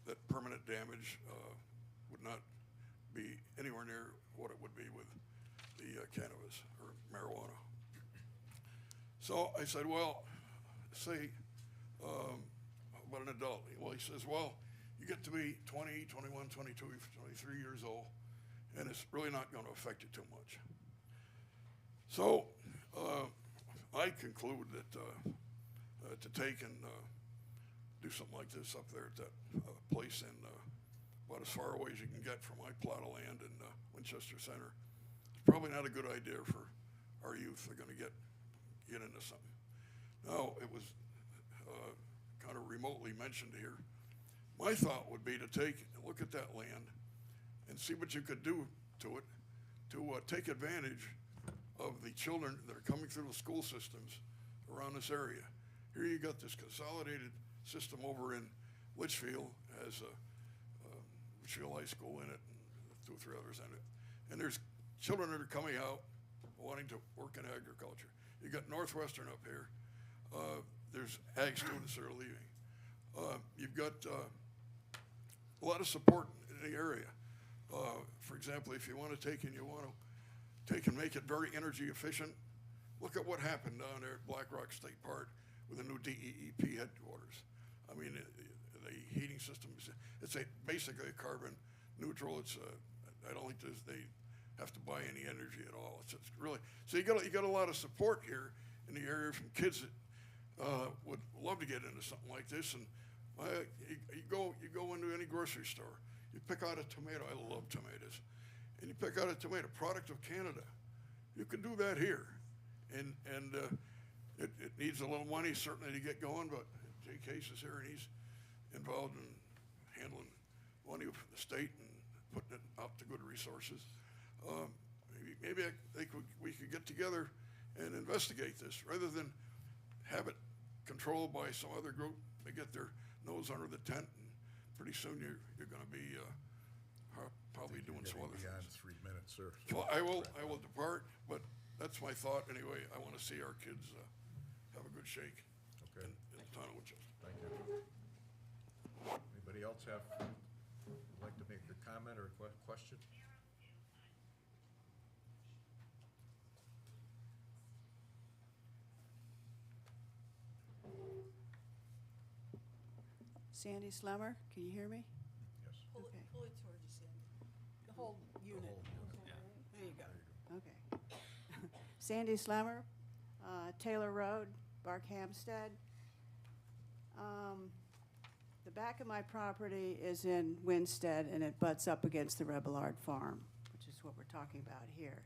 [SPEAKER 14] that permanent damage would not be anywhere near what it would be with the cannabis or marijuana. So I said, well, say about an adult. Well, he says, well, you get to be 20, 21, 22, 23 years old, and it's really not going to affect you too much. So I conclude that to take and do something like this up there at that place in about as far away as you can get from my plot of land in Winchester Center, it's probably not a good idea for our youth. They're going to get into something. Now, it was kind of remotely mentioned here. My thought would be to take and look at that land and see what you could do to it to take advantage of the children that are coming through the school systems around this area. Here you got this consolidated system over in Litchfield, has Litchfield High School in it, and 2 or 3 others in it. And there's children that are coming out wanting to work in agriculture. You got Northwestern up here. There's ag students that are leaving. You've got a lot of support in the area. For example, if you want to take and make it very energy efficient, look at what happened down there at Black Rock State Park with the new DEEP headquarters. I mean, the heating system it's basically a carbon neutral. It's I don't think they have to buy any energy at all. It's really, so you got a lot of support here in the area from kids that would love to get into something like this. And you go into any grocery store, you pick out a tomato. I love tomatoes, and you pick out a tomato, product of Canada. You can do that here, and it needs a little money certainly to get going. But Jay Case is here, and he's involved in handling money from the state and putting it out to good resources. Maybe we could get together and investigate this rather than have it controlled by some other group. They get their nose under the tent, and pretty soon you're going to be probably doing some other things.
[SPEAKER 1] 3 minutes, sir.
[SPEAKER 14] So I will depart, but that's my thought anyway. I want to see our kids have a good shake in the town of Winchester.
[SPEAKER 1] Thank you. Anybody else would like to make a comment or a question?
[SPEAKER 15] Sandy Slemmer, can you hear me?
[SPEAKER 1] Yes.
[SPEAKER 4] Pull it towards you, Sandy. The whole unit. There you go.
[SPEAKER 15] Okay. Sandy Slemmer, Taylor Road, Barkhamsted. The back of my property is in Winstead, and it butts up against the Rebellard Farm, which is what we're talking about here.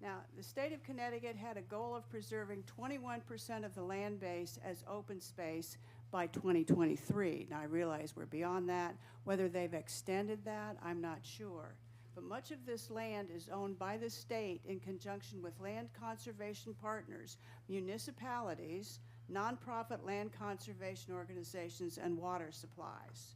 [SPEAKER 15] Now, the state of Connecticut had a goal of preserving 21% of the land base as open space by 2023. Now, I realize we're beyond that. Whether they've extended that, I'm not sure. But much of this land is owned by the state in conjunction with land conservation partners, municipalities, nonprofit land conservation organizations, and water supplies.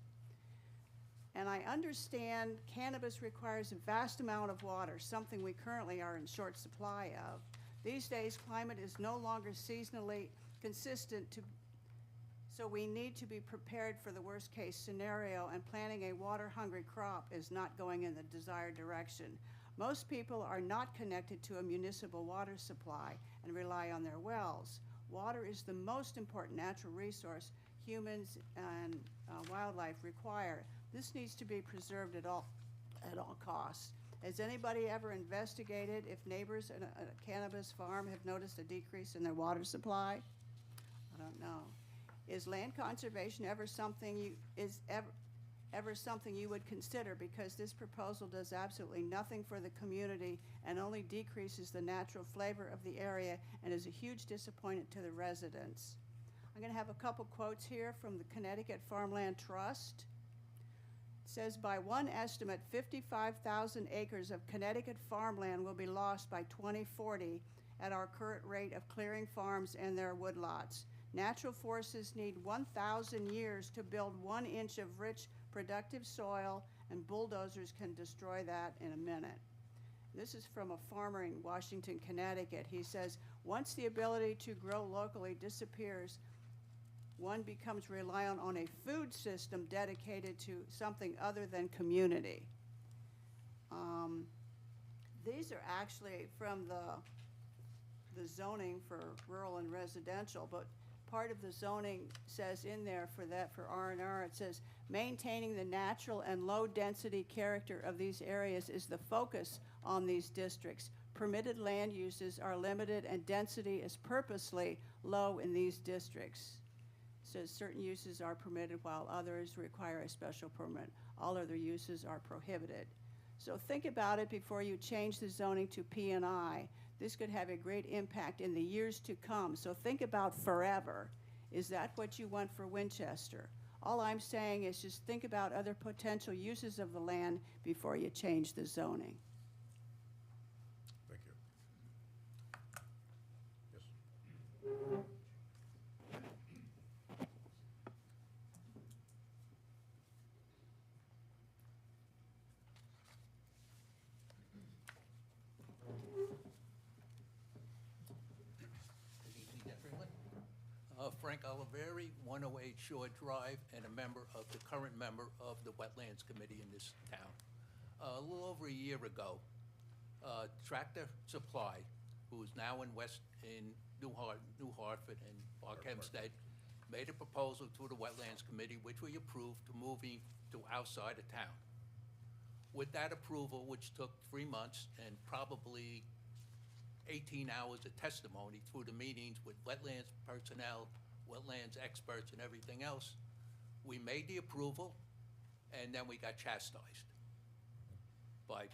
[SPEAKER 15] And I understand cannabis requires a vast amount of water, something we currently are in short supply of. These days, climate is no longer seasonally consistent, so we need to be prepared for the worst-case scenario, and planting a water-hungry crop is not going in the desired direction. Most people are not connected to a municipal water supply and rely on their wells. Water is the most important natural resource humans and wildlife require. This needs to be preserved at all costs. Has anybody ever investigated if neighbors at a cannabis farm have noticed a decrease in their water supply? I don't know. Is land conservation ever something you would consider? Because this proposal does absolutely nothing for the community and only decreases the natural flavor of the area and is a huge disappointment to the residents. I'm going to have a couple quotes here from the Connecticut Farmland Trust. It says, by one estimate, 55,000 acres of Connecticut farmland will be lost by 2040 at our current rate of clearing farms and their woodlots. Natural forces need 1,000 years to build 1 inch of rich, productive soil, and bulldozers can destroy that in a minute. This is from a farmer in Washington, Connecticut. He says, once the ability to grow locally disappears, one becomes reliant on a food system dedicated to something other than community. These are actually from the zoning for rural and residential, but part of the zoning says in there for R&R, it says, maintaining the natural and low-density character of these areas is the focus on these districts. Permitted land uses are limited and density is purposely low in these districts. It says certain uses are permitted while others require a special permit. All other uses are prohibited. So think about it before you change the zoning to P&I. This could have a great impact in the years to come. So think about forever. Is that what you want for Winchester? All I'm saying is just think about other potential uses of the land before you change the zoning.
[SPEAKER 1] Thank you. Yes.
[SPEAKER 16] Frank Oliveri, 108 Shore Drive, and a current member of the Wetlands Committee in this town. A little over a year ago, Tractor Supply, who is now in New Hartford and Park Hempstead, made a proposal to the Wetlands Committee, which we approved, to moving to outside of town. With that approval, which took 3 months and probably 18 hours of testimony through the meetings with wetlands personnel, wetlands experts, and everything else, we made the approval, and then we got chastised by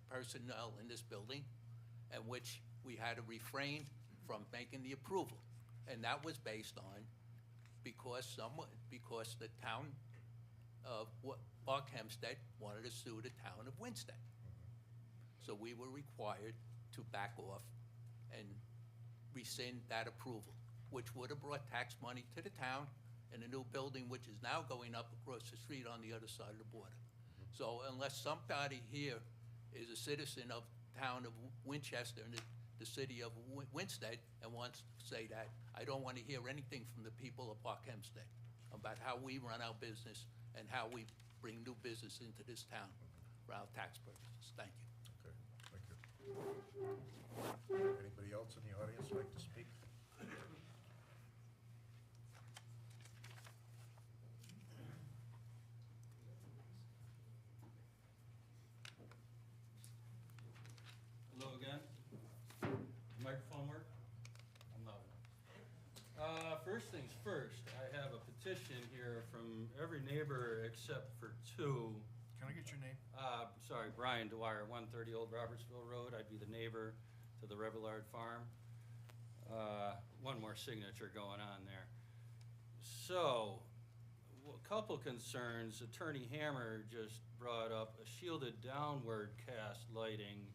[SPEAKER 16] personnel in this building, in which we had to refrain from making the approval. And that was based on because the town of Park Hempstead wanted to sue the town of Winstead. So we were required to back off and rescind that approval, which would have brought tax money to the town in a new building, which is now going up across the street on the other side of the border. So unless somebody here is a citizen of the town of Winchester and the city of Winstead and wants to say that, I don't want to hear anything from the people of Park Hempstead about how we run our business and how we bring new business into this town for our tax purposes. Thank you.
[SPEAKER 1] Okay, thank you. Anybody else in the audience like to speak?
[SPEAKER 17] Hello again. Microphone work? I'm loud enough. First things first, I have a petition here from every neighbor except for 2.
[SPEAKER 3] Can I get your name?
[SPEAKER 17] Sorry, Brian Dwyer, 130 Old Robertsville Road. I'd be the neighbor. to the Revillard Farm. One more signature going on there. So, a couple concerns. Attorney Hammer just brought up a shielded downward cast lighting.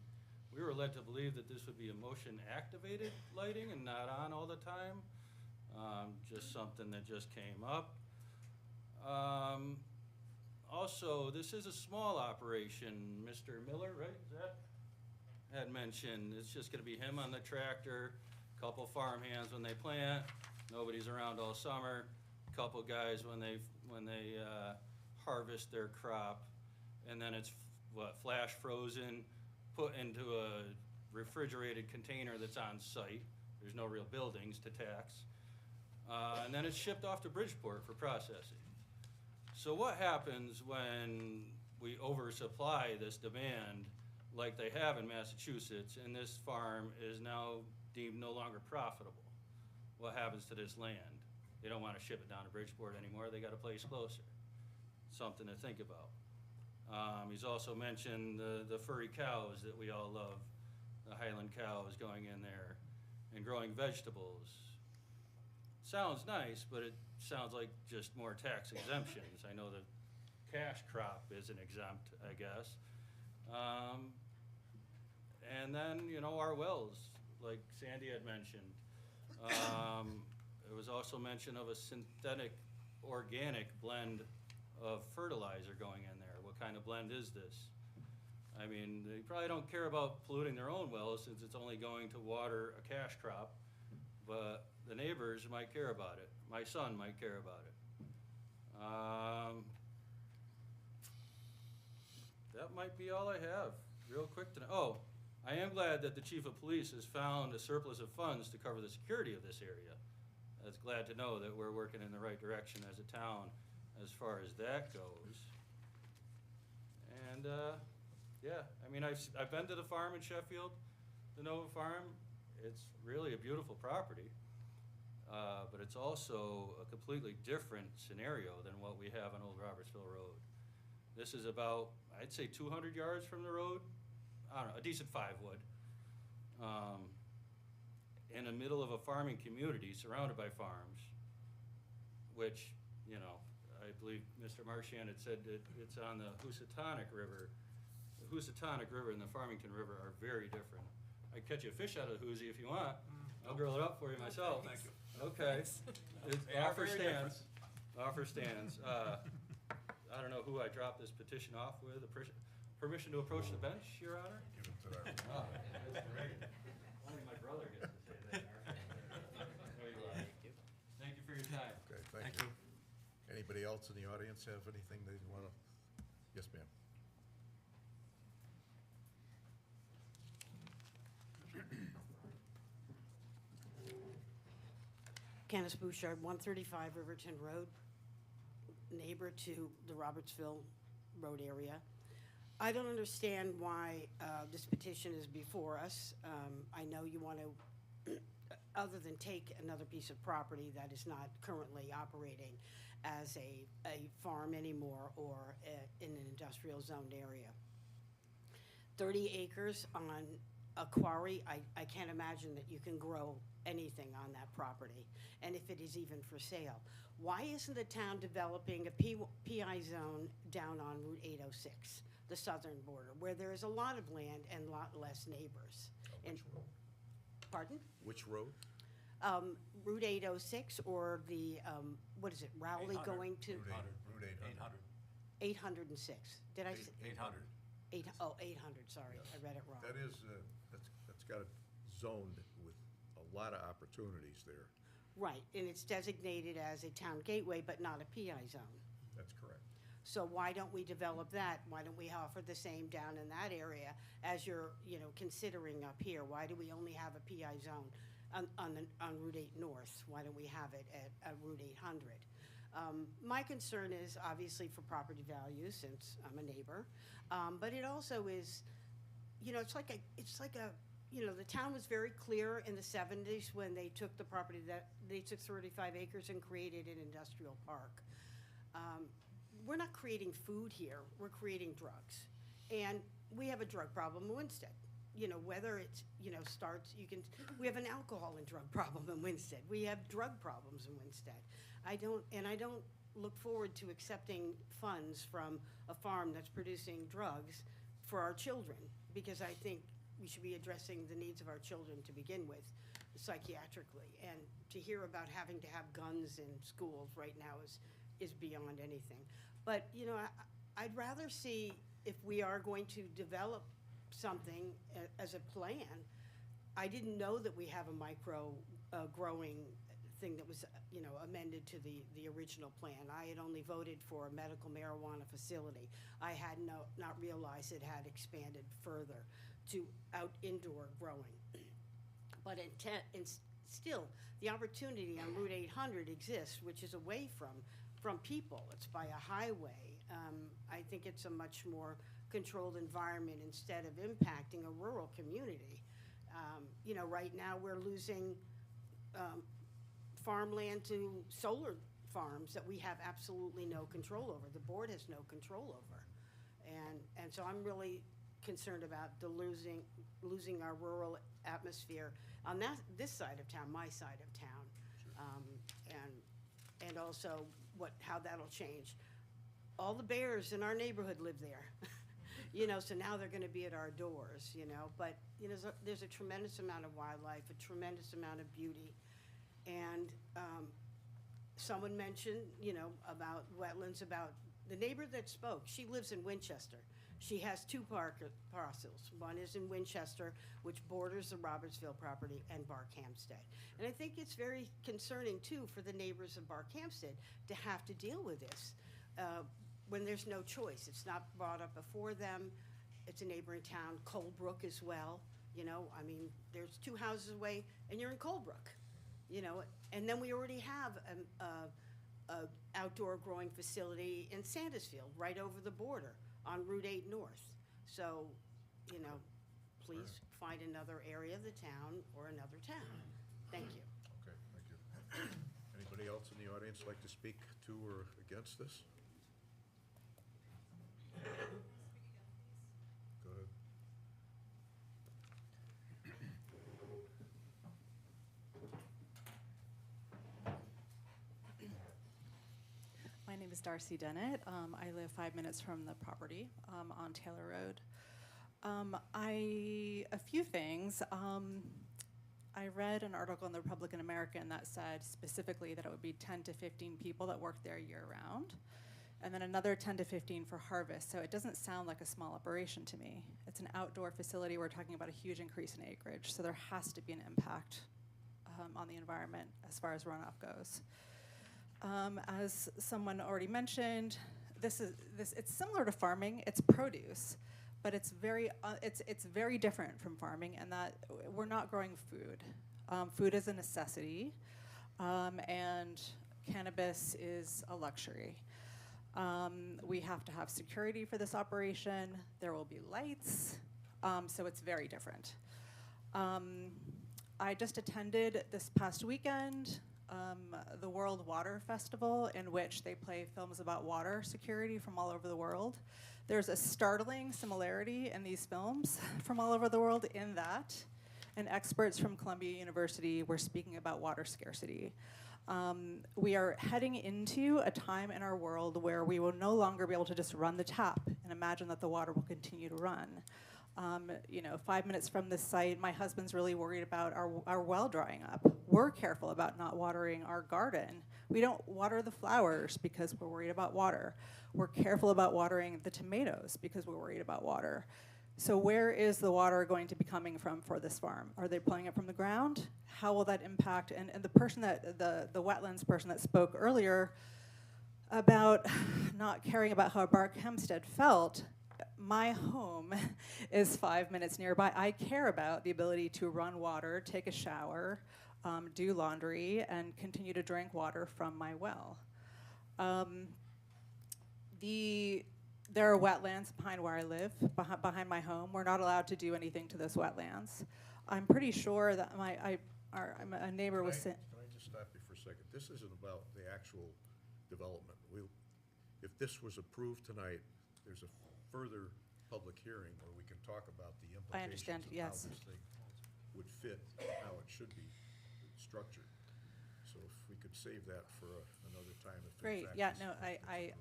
[SPEAKER 17] We were led to believe that this would be a motion-activated lighting and not on all the time. Just something that just came up. Also, this is a small operation. Mr. Miller, right, is that? Had mentioned, it's just gonna be him on the tractor, couple farm hands when they plant, nobody's around all summer, couple guys when they harvest their crop, and then it's, flash frozen, put into a refrigerated container that's on site. There's no real buildings to tax. And then it's shipped off to Bridgeport for processing. So what happens when we oversupply this demand like they have in Massachusetts, and this farm is now deemed no longer profitable? What happens to this land? They don't want to ship it down to Bridgeport anymore, they got a place closer. Something to think about. He's also mentioned the furry cows that we all love, the Highland cows going in there, and growing vegetables. Sounds nice, but it sounds like just more tax exemptions. I know the cash crop isn't exempt, I guess. And then, you know, our wells, like Sandy had mentioned. There was also mention of a synthetic organic blend of fertilizer going in there. What kind of blend is this? I mean, they probably don't care about polluting their own wells since it's only going to water a cash crop, but the neighbors might care about it. My son might care about it. That might be all I have, real quick tonight. Oh, I am glad that the chief of police has found a surplus of funds to cover the security of this area. I was glad to know that we're working in the right direction as a town as far as that goes. And, yeah, I mean, I've been to the farm in Sheffield, the Nova Farm. It's really a beautiful property, but it's also a completely different scenario than what we have on Old Robertsville Road. This is about, I'd say 200 yards from the road. I don't know, a decent 5 wood. In the middle of a farming community surrounded by farms, which, you know, I believe Mr. Marchand had said that it's on the Housatonic River. The Housatonic River and the Farmington River are very different. I'd catch you a fish out of the Hoosie if you want. I'll grill it up for you myself.
[SPEAKER 1] Thank you.
[SPEAKER 17] Okay. Offer stands. Offer stands. I don't know who I dropped this petition off with. Permission to approach the bench, Your Honor?
[SPEAKER 1] Give it to our.
[SPEAKER 17] Oh, that's great. Only my brother gets to say that. There you are. Thank you for your time.
[SPEAKER 1] Okay, thank you. Anybody else in the audience have anything they want to? Yes, ma'am.
[SPEAKER 18] Candace Bouchard, 135 Riverton Road, neighbor to the Robertsville Road area. I don't understand why this petition is before us. I know you want to, other than take another piece of property that is not currently operating as a farm anymore or in an industrial zoned area. 30 acres on a quarry, I can't imagine that you can grow anything on that property, and if it is even for sale. Why isn't the town developing a PI zone down on Route 806, the southern border, where there is a lot of land and a lot less neighbors?
[SPEAKER 1] Which road?
[SPEAKER 18] Pardon?
[SPEAKER 1] Which road?
[SPEAKER 18] Route 806 or the, what is it, Rowley
[SPEAKER 2] 800.
[SPEAKER 18] going to?
[SPEAKER 1] Route 800.
[SPEAKER 18] 806. Did I say?
[SPEAKER 2] 800.
[SPEAKER 18] 800, sorry,
[SPEAKER 1] Yes.
[SPEAKER 18] I read it wrong.
[SPEAKER 1] That is, that's got it zoned with a lot of opportunities there.
[SPEAKER 18] Right, and it's designated as a town gateway, but not a PI zone.
[SPEAKER 1] That's correct.
[SPEAKER 18] So why don't we develop that? Why don't we offer the same down in that area as you're, considering up here? Why do we only have a PI zone on Route 8 North? Why don't we have it at Route 800? My concern is obviously for property value, since I'm a neighbor, but it also is, it's like a, the town was very clear in the 70s when they took the property that, they took 35 acres and created an industrial park. We're not creating food here, we're creating drugs. And we have a drug problem in Winsted. you know, whether it's, you know, starts, we have an alcohol and drug problem in Winstead. We have drug problems in Winstead. I don't look forward to accepting funds from a farm that's producing drugs for our children, because I think we should be addressing the needs of our children to begin with, psychiatrically. And to hear about having to have guns in schools right now is beyond anything. But, you know, I'd rather see, if we are going to develop something as a plan, I didn't know that we have a micro growing thing that was, you know, amended to the original plan. I had only voted for a medical marijuana facility. I had not realized it had expanded further to indoor growing. But still, the opportunity on Route 800 exists, which is away from people. It's by a highway. I think it's a much more controlled environment instead of impacting a rural community. You know, right now we're losing farmland to solar farms that we have absolutely no control over. The board has no control over. And so I'm really concerned about losing our rural atmosphere on this side of town, my side of town. And also how that'll change. All the bears in our neighborhood live there. You know, so now they're gonna be at our doors, you know. But, you know, there's a tremendous amount of wildlife, a tremendous amount of beauty. And someone mentioned, you know, about wetlands, about the neighbor that spoke. She lives in Winchester. She has two parcels. One is in Winchester, which borders the Robertsville property, and Barkhamsted. And I think it's very concerning, too, for the neighbors of Barkhamsted to have to deal with this when there's no choice. It's not brought up before them. It's a neighboring town, Colebrook as well. You know, I mean, there's 2 houses away, and you're in Colebrook. You know, and then we already have a outdoor growing facility in Sandusfield, right over the border on Route 8 North. So, you know, please find another area of the town or another town. Thank you.
[SPEAKER 1] Okay, thank you. Anybody else in the audience like to speak to or against this? Go ahead.
[SPEAKER 12] My name is Darcy Dennett. I live 5 minutes from the property on Taylor Road. A few things. I read an article in the Republican American that said specifically that it would be 10 to 15 people that work there year-round, and then another 10 to 15 for harvest. So it doesn't sound like a small operation to me. It's an outdoor facility. We're talking about a huge increase in acreage, so there has to be an impact on the environment as far as runoff goes. As someone already mentioned, it's similar to farming. It's produce, but it's very different from farming in that we're not growing food. Food is a necessity, and cannabis is a luxury. We have to have security for this operation. There will be lights, so it's very different. I just attended this past weekend the World Water Festival, in which they play films about water security from all over the world. There's a startling similarity in these films from all over the world in that, and experts from Columbia University were speaking about water scarcity. We are heading into a time in our world where we will no longer be able to just run the tap and imagine that the water will continue to run. You know, 5 minutes from this site, my husband's really worried about our well drying up. We're careful about not watering our garden. We don't water the flowers because we're worried about water. We're careful about watering the tomatoes because we're worried about water. So where is the water going to be coming from for this farm? Are they pulling it from the ground? How will that impact? And the person the wetlands person that spoke earlier about not caring about how Barkhamsted felt, my home is 5 minutes nearby. I care about the ability to run water, take a shower, do laundry, and continue to drink water from my well. There are wetlands behind where I live, behind my home. We're not allowed to do anything to those wetlands. I'm pretty sure that a neighbor was saying.
[SPEAKER 1] Can I just stop you for a second? This isn't about the actual development. If this was approved tonight, there's a further public hearing where we can talk about the
[SPEAKER 12] I
[SPEAKER 1] implications
[SPEAKER 12] understand,
[SPEAKER 1] of
[SPEAKER 12] yes.
[SPEAKER 1] how this thing would fit, how it should be structured. So if we could save that for another time. If in
[SPEAKER 12] Great,
[SPEAKER 1] fact
[SPEAKER 12] yeah,
[SPEAKER 1] this-
[SPEAKER 12] no,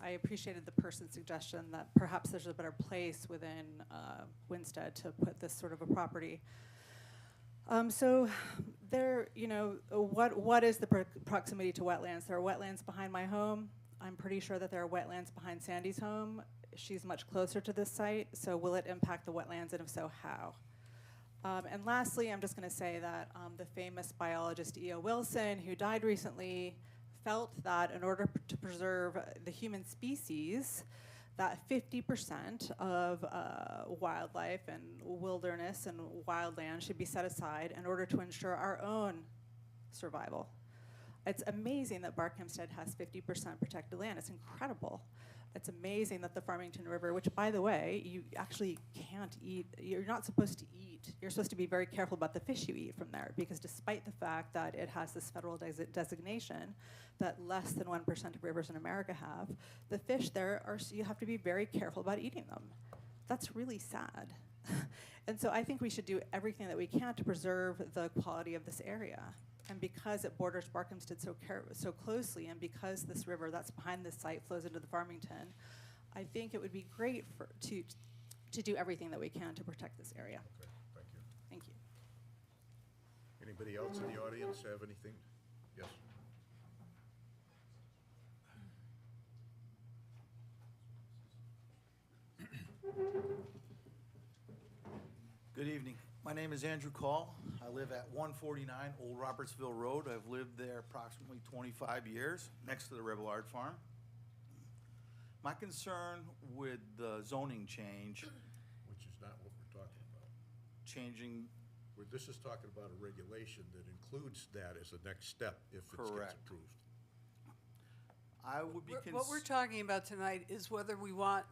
[SPEAKER 12] I appreciated the person's suggestion that perhaps there's a better place within Winstead to put this sort of a property. So there, you know, what is the proximity to wetlands? There are wetlands behind my home. I'm pretty sure that there are wetlands behind Sandy's home. She's much closer to this site, so will it impact the wetlands, and if so, how? And lastly, I'm just going to say that the famous biologist E.O. Wilson, who died recently, felt that in order to preserve the human species, that 50% of wildlife and wilderness and wildland should be set aside in order to ensure our own survival. It's amazing that Barkhamsted has 50% protected land. It's incredible. It's amazing that the Farmington River, which, by the way, you actually can't eat, you're not supposed to eat. You're supposed to be very careful about the fish you eat from there, because despite the fact that it has this federal designation that less than 1% of rivers in America have, the fish there are, you have to be very careful about eating them. That's really sad. And so I think we should do everything that we can to preserve the quality of this area. And because it borders Barkhamsted so closely, and because this river that's behind this site flows into the Farmington, I think it would be great to do everything that we can to protect this area.
[SPEAKER 1] Okay, thank you.
[SPEAKER 12] Thank you.
[SPEAKER 1] Anybody else in the audience have anything? Yes.
[SPEAKER 19] Good evening. My name is Andrew Call. I live at 149 Old Robertsville Road. I've lived there approximately 25 years, next to the Rebelard Farm. My concern with the zoning change,
[SPEAKER 1] Which is not what we're talking about.
[SPEAKER 19] changing,
[SPEAKER 1] This is talking about a regulation that includes that as a next step if it gets
[SPEAKER 19] Correct.
[SPEAKER 1] approved.
[SPEAKER 19] I would be
[SPEAKER 4] What we're talking about tonight is whether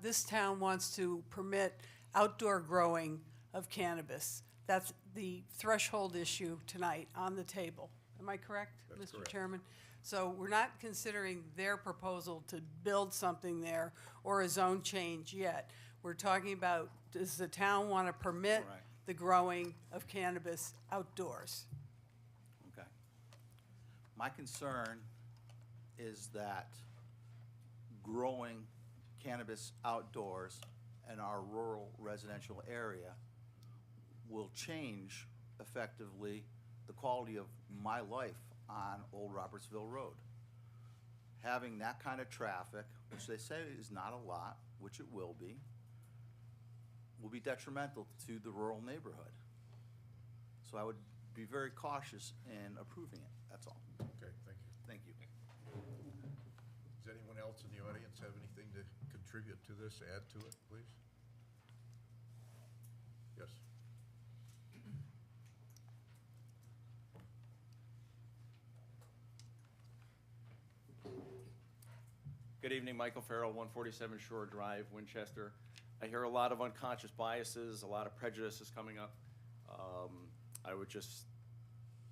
[SPEAKER 4] this town wants to permit outdoor growing of cannabis. That's the threshold issue tonight on the table. Am I correct,
[SPEAKER 1] That's
[SPEAKER 4] Mr.
[SPEAKER 1] correct.
[SPEAKER 4] Chairman? So we're not considering their proposal to build something there or a zone change yet. We're talking about, does the town want to permit
[SPEAKER 19] Correct.
[SPEAKER 4] the growing of cannabis outdoors?
[SPEAKER 19] okay. My concern is that growing cannabis outdoors in our rural residential area will change effectively the quality of my life on Old Robertsville Road. Having that kind of traffic, which they say is not a lot, which it will be detrimental to the rural neighborhood. So I would be very cautious in approving it, that's all.
[SPEAKER 1] Okay, thank you.
[SPEAKER 19] Thank you.
[SPEAKER 1] Does anyone else in the audience have anything to contribute to this, add to it, please? Yes.
[SPEAKER 20] Good evening, Michael Farrell, 147 Shore Drive, Winchester. I hear a lot of unconscious biases, a lot of prejudices coming up. I would just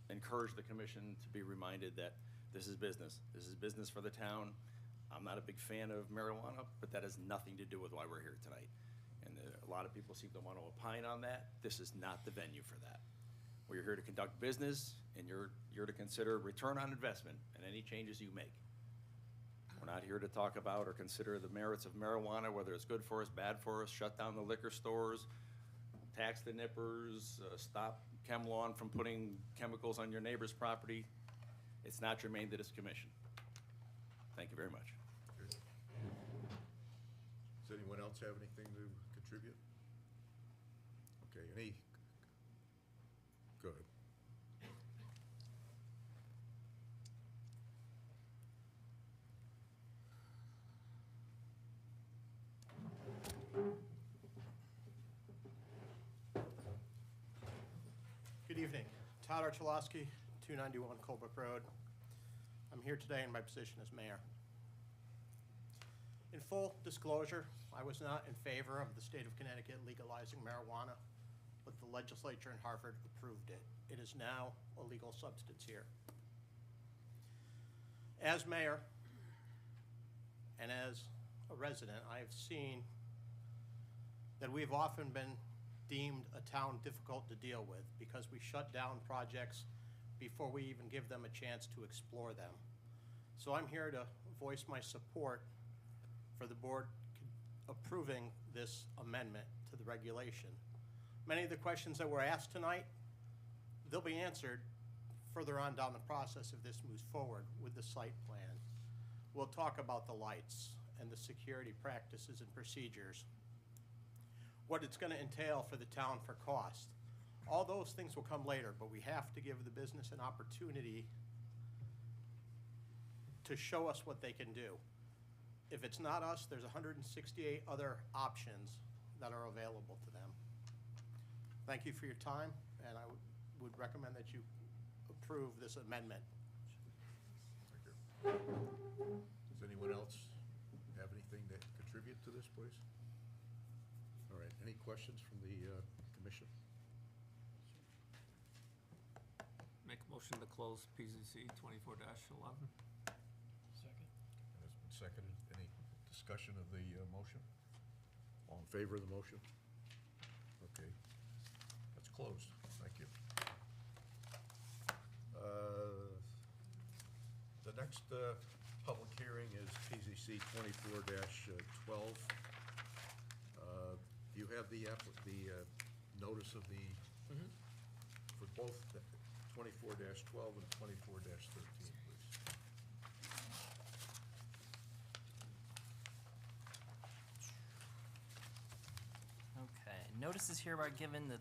[SPEAKER 20] encourage the commission to be reminded that this is business. This is business for the town. I'm not a big fan of marijuana, but that has nothing to do with why we're here tonight. And a lot of people seem to want to opine on that. This is not the venue for that. We're here to conduct business, and you're to consider return on investment and any changes you make. We're not here to talk about or consider the merits of marijuana, whether it's good for us, bad for us, shut down the liquor stores, tax the nippers, stop ChemLawn from putting chemicals on your neighbor's property. It's not germane to this commission. Thank you very much.
[SPEAKER 1] Does anyone else have anything to contribute? Okay, any? Go ahead.
[SPEAKER 3] Good evening. Todd Archulowski, 291 Colebrook Road. I'm here today in my position as mayor. In full disclosure, I was not in favor of the state of Connecticut legalizing marijuana, but the legislature in Hartford approved it. It is now a legal substance here. As mayor and as a resident, I have seen that we've often been deemed a town difficult to deal with because we shut down projects before we even give them a chance to explore them. So I'm here to voice my support for the board approving this amendment to the regulation. Many of the questions that were asked tonight, they'll be answered further on down the process if this moves forward with the site plan. We'll talk about the lights and the security practices and procedures, what it's going to entail for the town for cost. All those things will come later, but we have to give the business an opportunity to show us what they can do. If it's not us, there's 168 other options that are available to them. Thank you for your time, and I would recommend that you approve this amendment.
[SPEAKER 1] Thank you. Does anyone else have anything to contribute to this, please? All right, any questions from the commission?
[SPEAKER 2] Make a motion to close PZC 24-11.
[SPEAKER 8] Second.
[SPEAKER 1] And it's been seconded. Any discussion of the motion? All in favor of the motion? Okay, that's closed. Thank you. The next public hearing is PZC 24-12. You have the notice of the, for both 24-12 and 24-13, please.
[SPEAKER 10] Okay, notice is hereby given that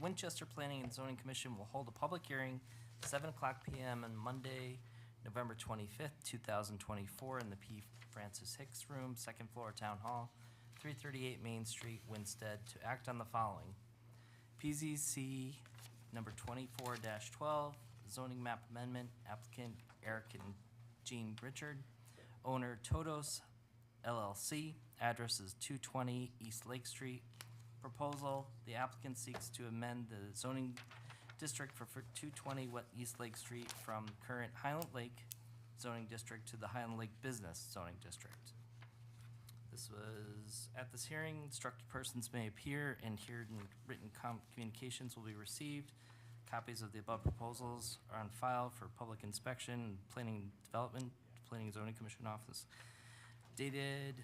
[SPEAKER 10] Winchester Planning and Zoning Commission will hold a public hearing 7 o'clock PM on Monday, November 25th, 2024 in the P. Francis Hicks Room, second floor, Town Hall, 338 Main Street, Winstead, to act on the following. PZC number 24-12, zoning map amendment, applicant Eric and Jean Richard, owner Todos LLC, address is 220 East Lake Street. Proposal, the applicant seeks to amend the zoning district for 220 East Lake Street from current Highland Lake zoning district to the Highland Lake Business zoning district. This was, at this hearing, instructed persons may appear and here written communications will be received. Copies of the above proposals are on file for public inspection and planning development, Planning and Zoning Commission office. Dated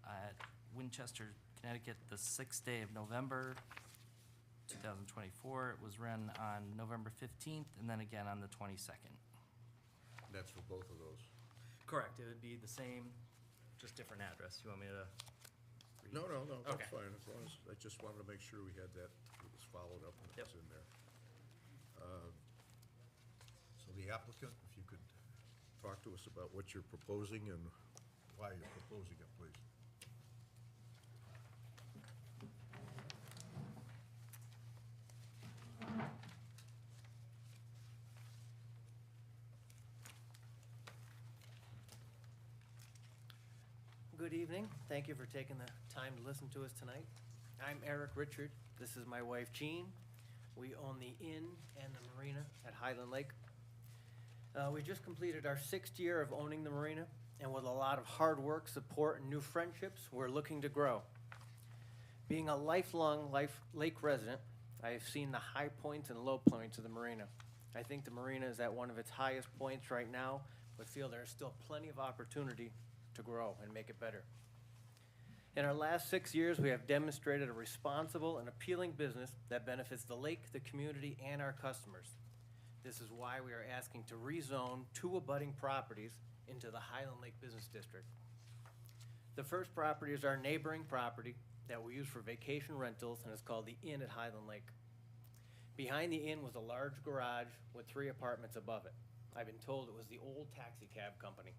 [SPEAKER 10] at Winchester, Connecticut, the 6th day of November, 2024. It was run on November 15th and then again on the 22nd.
[SPEAKER 1] That's for both of those?
[SPEAKER 10] Correct, it would be the same, just different address. You want me to?
[SPEAKER 1] No, that's
[SPEAKER 10] Okay.
[SPEAKER 1] fine, as long as, I just wanted to make sure we had that, it was followed up and it was in there. So the applicant, if you could talk to us about what you're proposing and why you're proposing it, please.
[SPEAKER 21] Good evening. Thank you for taking the time to listen to us tonight. I'm Eric Richard. This is my wife Jean. We own the inn and the marina at Highland Lake. We just completed our 6th year of owning the marina, and with a lot of hard work, support, and new friendships, we're looking to grow. Being a lifelong lake resident, I have seen the high points and low points of the marina. I think the marina is at one of its highest points right now, but feel there is still plenty of opportunity to grow and make it better. In our last 6 years, we have demonstrated a responsible and appealing business that benefits the lake, the community, and our customers. This is why we are asking to rezone 2 abutting properties into the Highland Lake Business District. The first property is our neighboring property that we use for vacation rentals, and it's called the Inn at Highland Lake. Behind the inn was a large garage with 3 apartments above it. I've been told it was the old taxi cab company.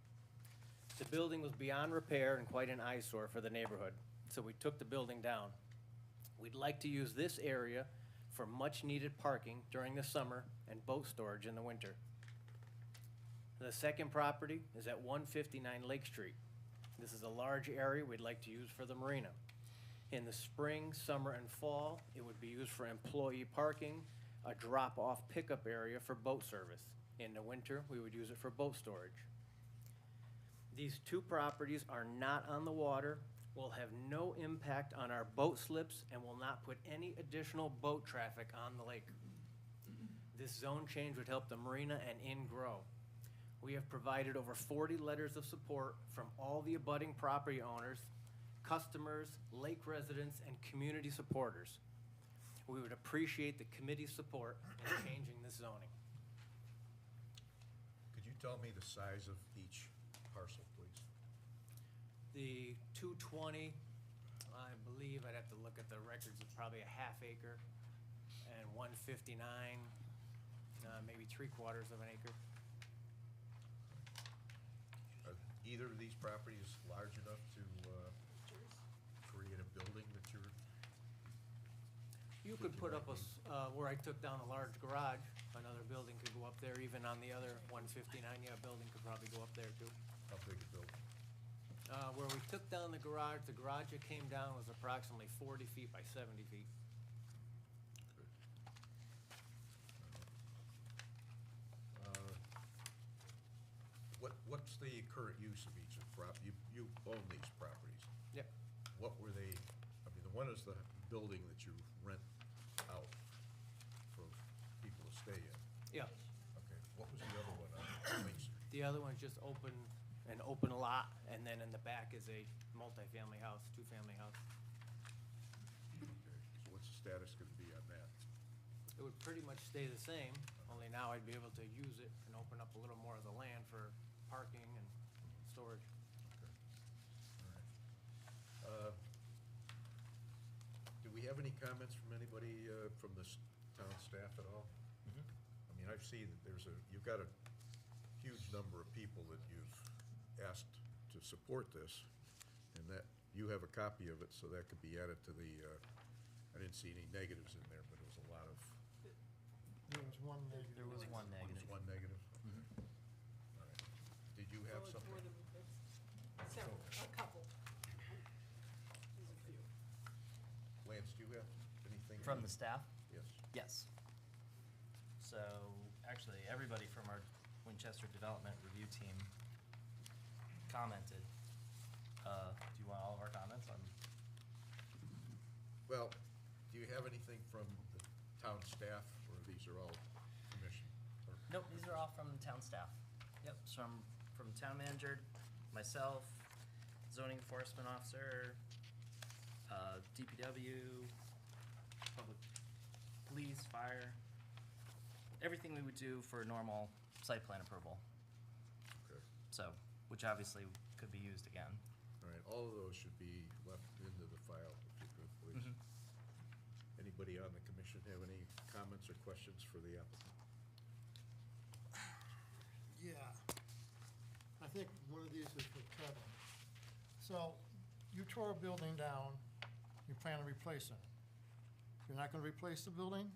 [SPEAKER 21] The building was beyond repair and quite an eyesore for the neighborhood, so we took the building down. We'd like to use this area for much-needed parking during the summer and boat storage in the winter. The second property is at 159 Lake Street. This is a large area we'd like to use for the marina. In the spring, summer, and fall, it would be used for employee parking, a drop-off pickup area for boat service. In the winter, we would use it for boat storage. These 2 properties are not on the water will have no impact on our boat slips and will not put any additional boat traffic on the lake. This zone change would help the marina and inn grow. We have provided over 40 letters of support from all the abutting property owners, customers, lake residents, and community supporters. We would appreciate the committee's support in changing this zoning.
[SPEAKER 1] Could you tell me the size of each parcel, please?
[SPEAKER 21] The 220, I believe, I'd have to look at the records, it's probably a half acre, and 159, maybe 3/4 of an acre.
[SPEAKER 1] Are either of these properties large enough to create a building that you're?
[SPEAKER 21] You could put up a, where I took down a large garage, another building could go up there, even on the other 159, yeah, a building could probably go up there too.
[SPEAKER 1] How big a building?
[SPEAKER 21] Where we took down the garage that came down was approximately 40 feet by 70 feet.
[SPEAKER 1] What's the current use of each of the property? You own these properties.
[SPEAKER 21] Yep.
[SPEAKER 1] What were they, I mean, the one is the building that you rent out for people to stay in.
[SPEAKER 21] Yeah.
[SPEAKER 1] Okay, what was the other one on Main Street?
[SPEAKER 21] The other one's just an open lot, and then in the back is a multifamily house, two-family house.
[SPEAKER 1] Okay, so what's the status gonna be on that?
[SPEAKER 21] It would pretty much stay the same, only now I'd be able to use it and open up a little more of the land for parking and storage.
[SPEAKER 1] Do we have any comments from anybody from the town staff at all? I mean, I've seen that you've got a huge number of people that you've asked to support this, and that, you have a copy of it, so that could be added to the, I didn't see any negatives in there, but it was a lot of.
[SPEAKER 6] There was one negative.
[SPEAKER 10] There was one negative.
[SPEAKER 1] One negative? All right. Did you have something?
[SPEAKER 4] Several, a couple. There's a few.
[SPEAKER 1] Lance, do you have anything?
[SPEAKER 10] From the staff?
[SPEAKER 1] Yes.
[SPEAKER 10] Yes. So, actually, everybody from our Winchester Development Review Team commented. Do you want all of our comments on?
[SPEAKER 1] Well, do you have anything from the town staff, or these are all commission? or-
[SPEAKER 10] Nope, these are all from the town staff. Yep, so from town manager, myself, zoning enforcement officer, DPW, public police, fire, everything we would do for normal site plan approval.
[SPEAKER 1] Okay.
[SPEAKER 10] So, which obviously could be used again.
[SPEAKER 1] All right, all of those should be left into the file, if you could, please. Anybody on the commission have any comments or questions for the applicant?
[SPEAKER 6] Yeah. I think one of these is for Kevin. So, you tore a building down, you plan on replacing it. You're not gonna replace the building?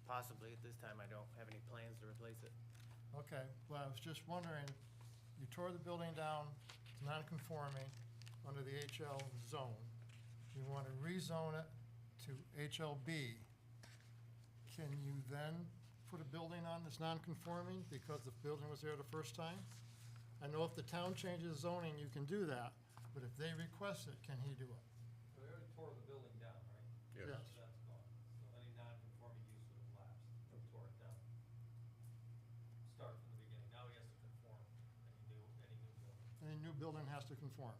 [SPEAKER 21] Possibly, at this time, I don't have any plans to replace it.
[SPEAKER 6] Okay, well, I was just wondering, you tore the building down, it's non-conforming under the HL zone. You want to rezone it to HLB. Can you then put a building on that's non-conforming because the building was there the first time? I know if the town changes zoning, you can do that, but if they request it, can he do it?
[SPEAKER 7] We already tore the building down, right?
[SPEAKER 1] Yes.
[SPEAKER 6] Yes.
[SPEAKER 7] So that's gone. So any non-conforming use would have lapsed. We tore it down. Start from the beginning. Now he has to conform any new building.
[SPEAKER 6] Any new building has to conform.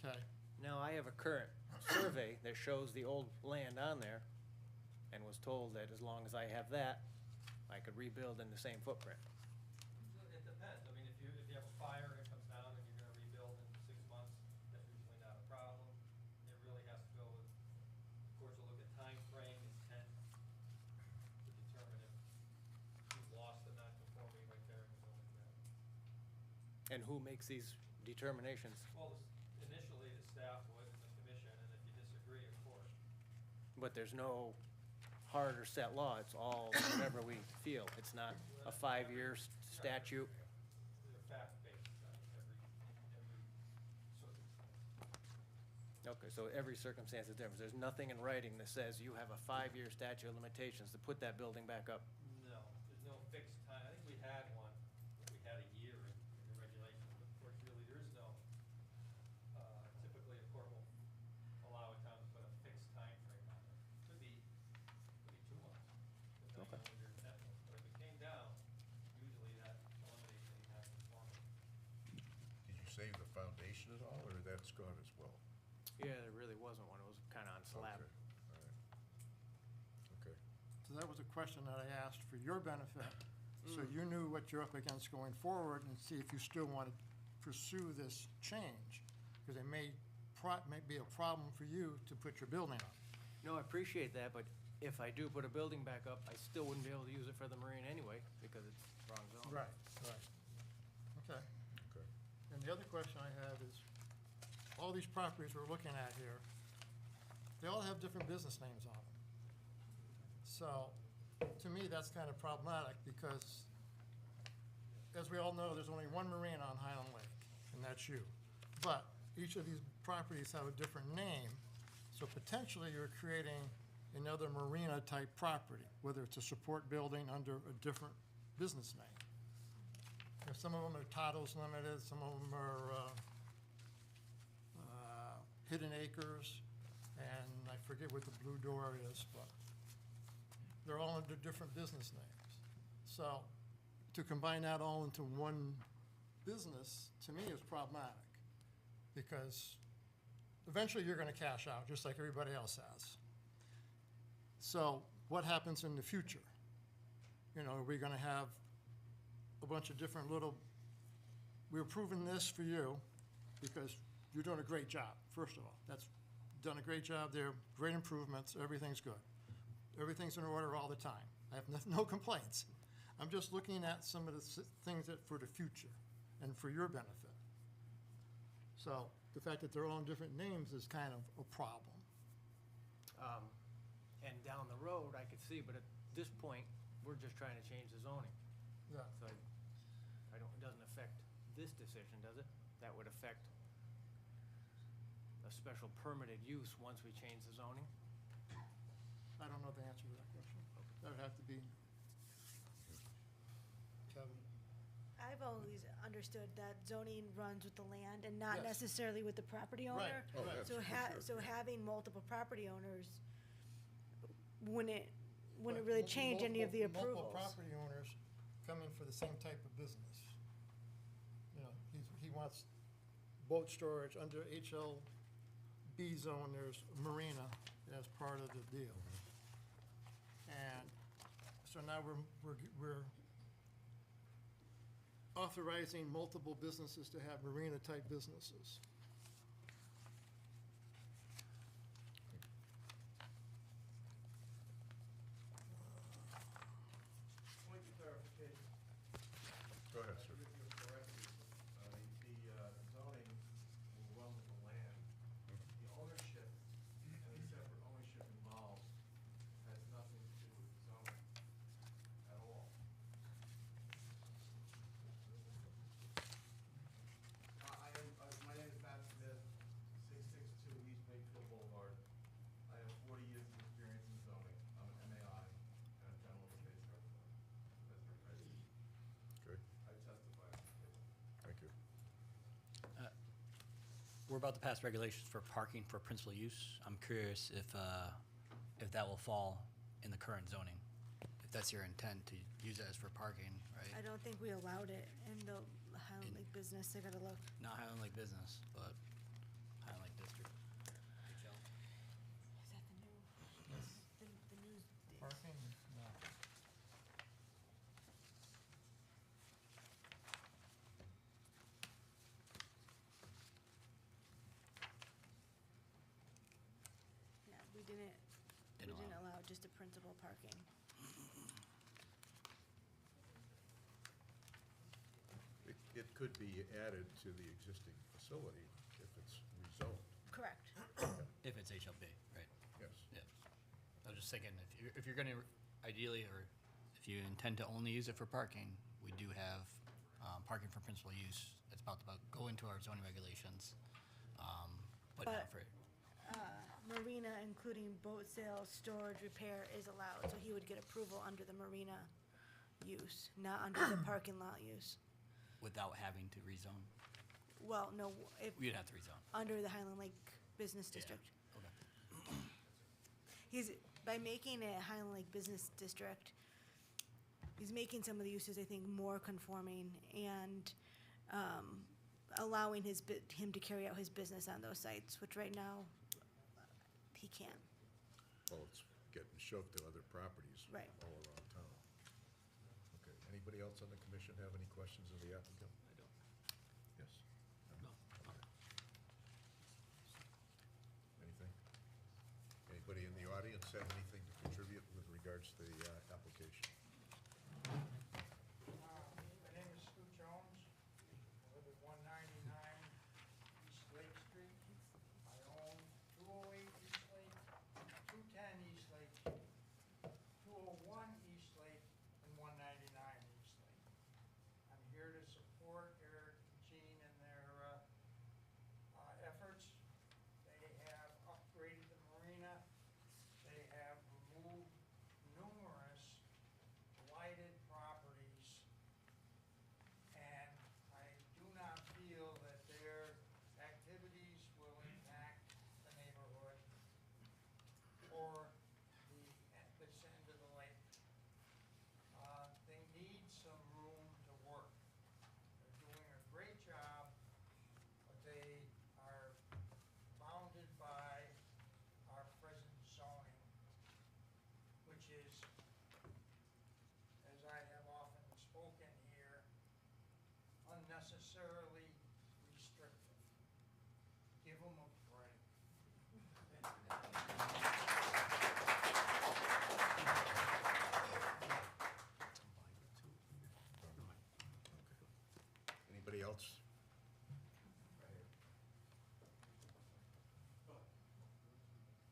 [SPEAKER 6] Okay.
[SPEAKER 21] Now, I have a current survey that shows the old land on there, and was told that as long as I have that, I could rebuild in the same footprint.
[SPEAKER 7] It depends. I mean, if you have a fire and it comes down and you're gonna rebuild in 6 months, that's usually not a problem. It really has to go with, of course, we'll look at time frame, intent, to determine if you've lost the non-conformity by tearing the building down.
[SPEAKER 21] And who makes these determinations?
[SPEAKER 7] Well, initially, the staff would, and the commission, and if you disagree, of course.
[SPEAKER 21] But there's no hard or set law, it's all whatever we feel. It's not a 5-year statute.
[SPEAKER 7] They're fact-based on every circumstance.
[SPEAKER 21] Okay, so every circumstance is different. There's nothing in writing that says you have a 5-year statute of limitations to put that building back up.
[SPEAKER 7] No, there's no fixed time. I think we had one, we had a year in the regulations, but of course, really, there is no, typically a court will
[SPEAKER 1] save the foundation at all, or that's gone as well?
[SPEAKER 3] Yeah, there really wasn't one. It was kind of on slab.
[SPEAKER 1] Okay, all right. Okay.
[SPEAKER 6] So that was a question that I asked for your benefit, so you knew what you're up against going forward and see if you still want to pursue this change, because it may be a problem for you to put your building up.
[SPEAKER 7] No, I appreciate that, but if I do put a building back up, I still wouldn't be able to use it for the marina anyway, because it's wrong zone.
[SPEAKER 6] Right. Okay.
[SPEAKER 1] Okay.
[SPEAKER 6] And the other question I have is, all these properties we're looking at here, they all have different business names on them. So, to me, that's kind of problematic, because, as we all know, there's only one marina on Highland Lake, and that's you. But each of these properties have a different name, so potentially you're creating another marina-type property, whether it's a support building under a different business name. You know, some of them are Toddles Limited, some of them are Hidden Acres, and I forget what the Blue Door is, but they're all under different business names. So to combine that all into one business, to me, is problematic, because eventually you're gonna cash out, just like everybody else has. So what happens in the future? You know, are we gonna have a bunch of different little, we're approving this for you because you're doing a great job, first of all. That's done a great job there, great improvements, everything's good. Everything's in order all the time. I have no complaints. I'm just looking at some of the things that for the future and for your benefit. So the fact that they're all in different names is kind of a problem.
[SPEAKER 7] And down the road, I could see, but at this point, we're just trying to change the zoning.
[SPEAKER 6] Yeah.
[SPEAKER 7] So I don't, it doesn't affect this decision, does it? That would affect a special permitted use once we change the zoning?
[SPEAKER 6] I don't know the answer to that question. That would have to be Kevin.
[SPEAKER 11] I've always understood that zoning runs with the land and not
[SPEAKER 6] Yes.
[SPEAKER 11] necessarily with the property owner.
[SPEAKER 1] Oh, that's
[SPEAKER 11] So
[SPEAKER 1] for sure.
[SPEAKER 11] so having multiple property owners wouldn't really change any of the approvals.
[SPEAKER 6] Multiple property owners coming for the same type of business. You know, he wants boat storage under HLB zone, there's marina as part of the deal. And so now we're authorizing multiple businesses to have marina-type businesses.
[SPEAKER 22] Point of clarification.
[SPEAKER 1] Go ahead, sir.
[SPEAKER 22] If you're correct, the zoning will run with the land. The ownership and the separate ownership involved has nothing to do with the zoning at all. My name is Matt Smith, 662 East Wakefield Boulevard. I have 40 years of experience in zoning. I'm an MAI and a general space representative.
[SPEAKER 1] Okay,
[SPEAKER 22] I testify on this case.
[SPEAKER 1] thank you.
[SPEAKER 5] We're about to pass regulations for parking for principal use. I'm curious if that will fall in the current zoning, if that's your intent to use it as for parking, right?
[SPEAKER 11] I don't think we allowed it in the Highland Lake business. I gotta look.
[SPEAKER 5] Not Highland Lake Business, but Highland Lake District. HL.
[SPEAKER 11] Is that the new? The new.
[SPEAKER 6] Parking? No.
[SPEAKER 11] Yeah, we didn't allow just a principal parking.
[SPEAKER 1] It could be added to the existing facility if it's rezoned.
[SPEAKER 11] Correct.
[SPEAKER 5] If it's HLB, right?
[SPEAKER 1] Yes.
[SPEAKER 5] Yeah. I was just thinking, if you're gonna, ideally, or if you intend to only use it for parking, we do have parking for principal use. It's about to go into our zoning regulations, but not for,
[SPEAKER 11] Marina, including boat sales, storage, repair is allowed, so he would get approval under the marina use, not under the parking lot use.
[SPEAKER 5] without having to rezone.
[SPEAKER 11] Well, no, if,
[SPEAKER 5] We'd have to rezone.
[SPEAKER 11] under the Highland Lake Business
[SPEAKER 5] Yeah.
[SPEAKER 11] District.
[SPEAKER 5] Okay.
[SPEAKER 11] He's, by making it Highland Lake Business District, he's making some of the uses, I think, more conforming and allowing him to carry out his business on those sites, which right now, he can't.
[SPEAKER 1] Well, it's getting shoved to other properties.
[SPEAKER 11] Right.
[SPEAKER 1] All around town. Okay, anybody else on the commission have any questions of the applicant?
[SPEAKER 2] I don't.
[SPEAKER 1] Yes?
[SPEAKER 2] No.
[SPEAKER 1] Okay. Anything? Anybody in the audience have anything to contribute with regards to the application?
[SPEAKER 9] My name is Stu Jones. I live at 199 East Lake Street. I own 208 East Lake, 210 East Lake, 201 East Lake, and 199 East Lake. I'm here to support Eric and Jean in their efforts. They have upgraded the marina. They have removed numerous blighted properties, and I do not feel that their activities will impact the neighborhood or this end of the lake. They need some room to work. They're doing a great job, but they are bounded by our present zoning, which is, as I have often spoken here, unnecessarily restrictive. Give them a break.
[SPEAKER 1] Anybody else?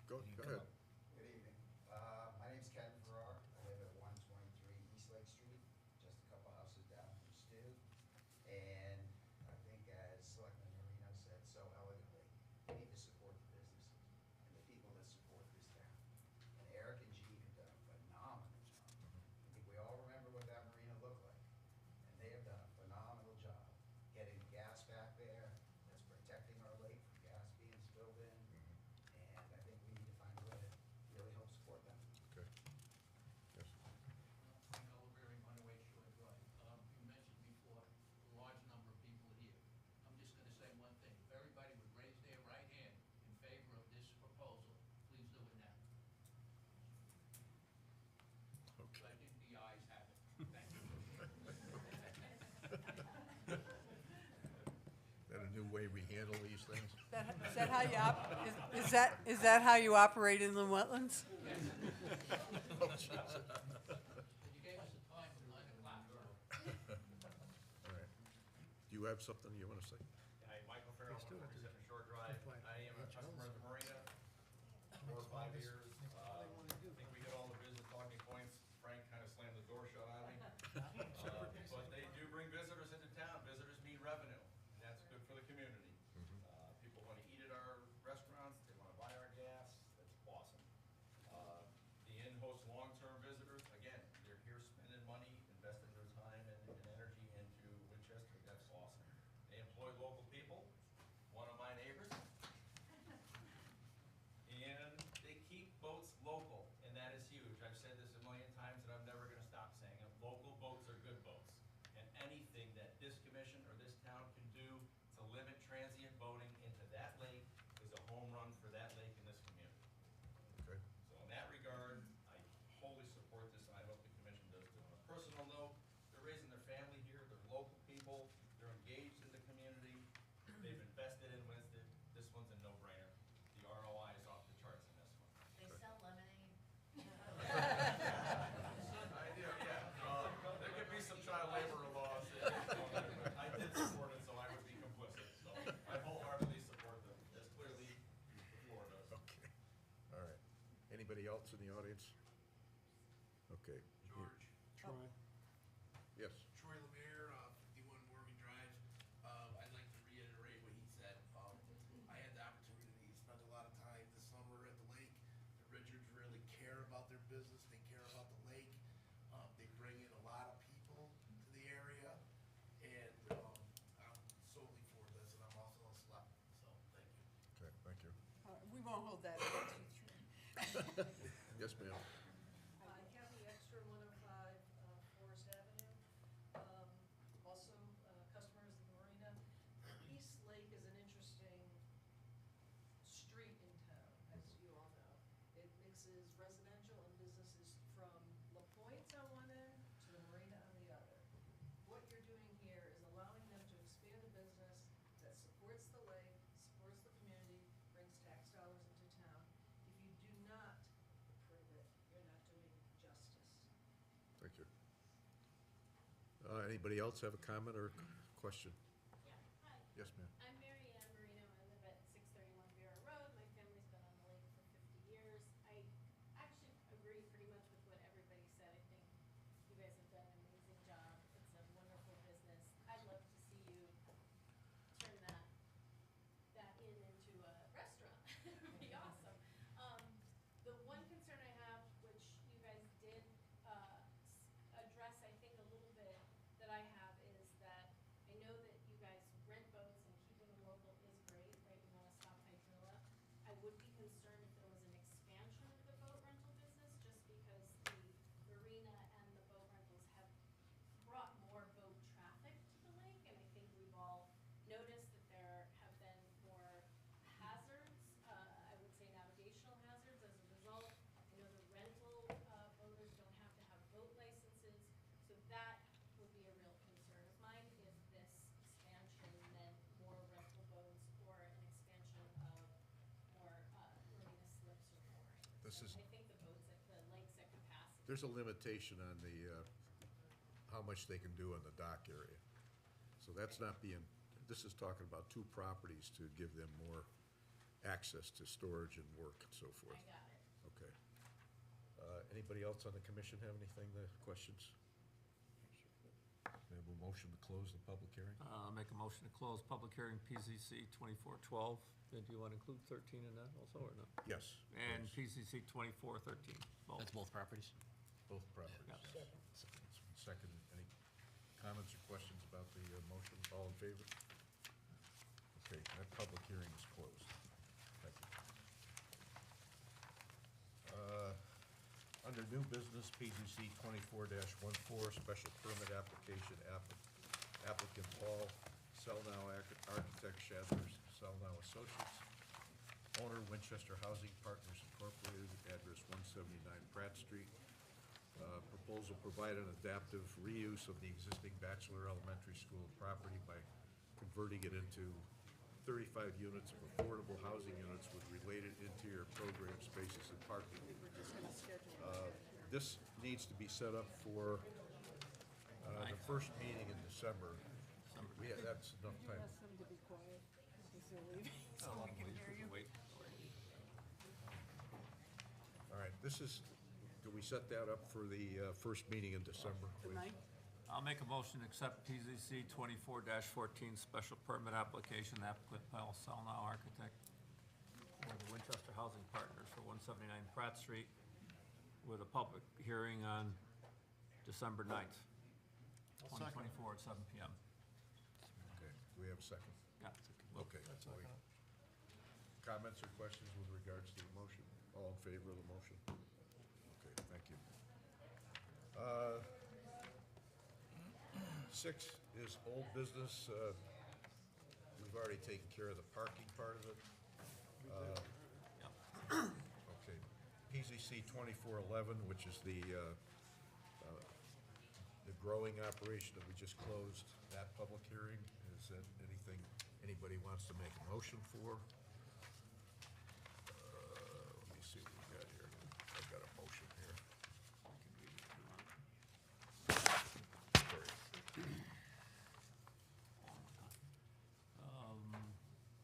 [SPEAKER 1] Go ahead.
[SPEAKER 13] Good evening. My name's Ken Farrar. I live at 123 East Lake Street, just a couple houses down from Stu. And I think as Selectman Marino said so elegantly, we need to support the businesses and the people that support this town. And Eric and Jean have done a phenomenal job. I think we all remember what that marina looked like. And they have done a phenomenal job getting the gas back there, that's protecting our lake from gas being spilled in. And I think we need to find a way to really help support them.
[SPEAKER 1] Okay. Yes.
[SPEAKER 16] Frank Oliveri, 108 Shore Drive. You mentioned before, a large number of people here. I'm just gonna say one thing. If everybody would raise their right hand in favor of this proposal, please do it now.
[SPEAKER 1] Okay.
[SPEAKER 16] I think the ayes have it. Thank you.
[SPEAKER 1] Is that a new way we handle these things?
[SPEAKER 4] Is that how you is that how you operate in the wetlands?
[SPEAKER 1] Oh, Jesus.
[SPEAKER 16] You gave us a time of 9 o'clock.
[SPEAKER 1] All right. Do you have something you want to say?
[SPEAKER 20] Hi, Michael Farrell, 147 Shore Drive. I am a customer of the marina, 4 or 5 years. I think we hit all the business talking points. Frank kind of slammed the door shut on me. But they do bring visitors into town. Visitors mean revenue. And that's good for the community. People want to eat at our restaurants. They want to buy our gas. That's awesome. The inn hosts long-term visitors. Again, they're here spending money, investing their time and energy into Winchester. That's awesome. They employ local people. One of my neighbors. And they keep boats local, and that is huge. I've said this a million times, and I'm never gonna stop saying it. Local boats are good boats. And anything that this commission or this town can do to limit transient boating into that lake is a home run for that lake and this community.
[SPEAKER 1] Okay.
[SPEAKER 20] So in that regard, I wholly support this, and I hope the commission does too. On a personal note, they're raising their family here, they're local people, they're engaged in the community, they've invested in Winston. This one's a no-brainer. The ROI is off the charts in this one.
[SPEAKER 23] They sell lemonade.
[SPEAKER 20] I do, yeah. There could be some child labor laws. I did support it, so I would be complicit. So I wholeheartedly support them, as clearly the floor does.
[SPEAKER 1] Okay. All right. Anybody else in the audience? Okay.
[SPEAKER 24] George.
[SPEAKER 1] Troy. Yes.
[SPEAKER 24] Troy Lemire, 51 Morgan Drive. I'd like to reiterate what he said. I had the opportunity to spend a lot of time this summer at the lake. The Richards really care about their business. They care about the lake. They bring in a lot of people to the area. And I'm solely for this, and I'm also a slut. So, thank you.
[SPEAKER 1] Okay, thank you.
[SPEAKER 4] We won't hold that against you.
[SPEAKER 1] Yes, ma'am.
[SPEAKER 25] Kathy Extra, 105 Forest Avenue. Also, customers of the marina. businesses, residential and businesses from La Pointe on one end to the marina on the other. What you're doing here is allowing them to expand a business that supports the lake, supports the community, brings tax dollars into town. If you do not approve it, you're not doing justice.
[SPEAKER 1] Thank you. Anybody else have a comment or question?
[SPEAKER 14] Yeah, hi.
[SPEAKER 1] Yes, ma'am.
[SPEAKER 14] I'm Mary Ann Marino. I live at 631 Vera Road. My family's been on the lake for 50 years. I actually agree pretty much with what everybody said. I think you guys have done an amazing job. It's a wonderful business. I'd love to see you turn that inn into a restaurant. It would be awesome. The one concern I have, which you guys did address, I think, a little bit, that I have is that I know that you guys rent boats and keeping them local is great, right? You want to stop hydrilla. I would be concerned if there was an expansion of the boat rental business, just because the marina and the boat rentals have brought more boat traffic to the lake, and I think we've all noticed that there have been more hazards, I would say navigational hazards as a result. I know the rental boaters don't have to have boat licenses, so that would be a real concern of mine if this expansion meant more rental boats or an expansion of more marina slips or moorings.
[SPEAKER 1] This
[SPEAKER 14] And
[SPEAKER 1] is-
[SPEAKER 14] I think the boats at the lake's at capacity.
[SPEAKER 1] There's a limitation on the, how much they can do in the dock area. So that's not being, this is talking about two properties to give them more access to storage and work and so forth.
[SPEAKER 14] I got it.
[SPEAKER 1] Okay. Anybody else on the commission have anything, questions? May I have a motion to close the public hearing?
[SPEAKER 2] Make a motion to close public hearing PZC 2412. Then do you want to include 13 in that also, or not?
[SPEAKER 1] Yes.
[SPEAKER 2] And
[SPEAKER 1] please.
[SPEAKER 2] PZC 2413.
[SPEAKER 5] That's both properties?
[SPEAKER 1] Both properties. Second, any comments or questions about the motion? All in favor? Okay, that public hearing is closed. Thank you. Under new business, PZC 24-14, special permit application, applicant Paul Selnow, architect Shadler's Selnow Associates, owner Winchester Housing Partners Incorporated, address 179 Pratt Street. Proposal provide an adaptive reuse of the existing Bachelor Elementary School property by converting it into 35 units of affordable housing units with related interior program spaces and parking. This needs to be set up for the first meeting in December. That's enough time.
[SPEAKER 4] Ask them to be quiet, because they're leaving, so we can hear you.
[SPEAKER 2] Wait.
[SPEAKER 1] All right, this is, do we set that up for the first meeting in December, please?
[SPEAKER 4] Tonight?
[SPEAKER 2] I'll make a motion to accept PZC 24-14 special permit application, applicant Paul Selnow, architect, for the Winchester Housing Partners for 179 Pratt Street, with a public hearing on December 9th, 2024 at 7 PM.
[SPEAKER 1] Okay, do we have a second?
[SPEAKER 2] Yeah.
[SPEAKER 1] Okay. so we- Comments or questions with regards to the motion? All in favor of the motion? Okay, thank you. 6 is old business. We've already taken care of the parking part of it. Okay. PZC 2411, which is the growing operation that we just closed, that public hearing. Is that anything anybody wants to make a motion for? Let me see what we got here. I've got a motion here.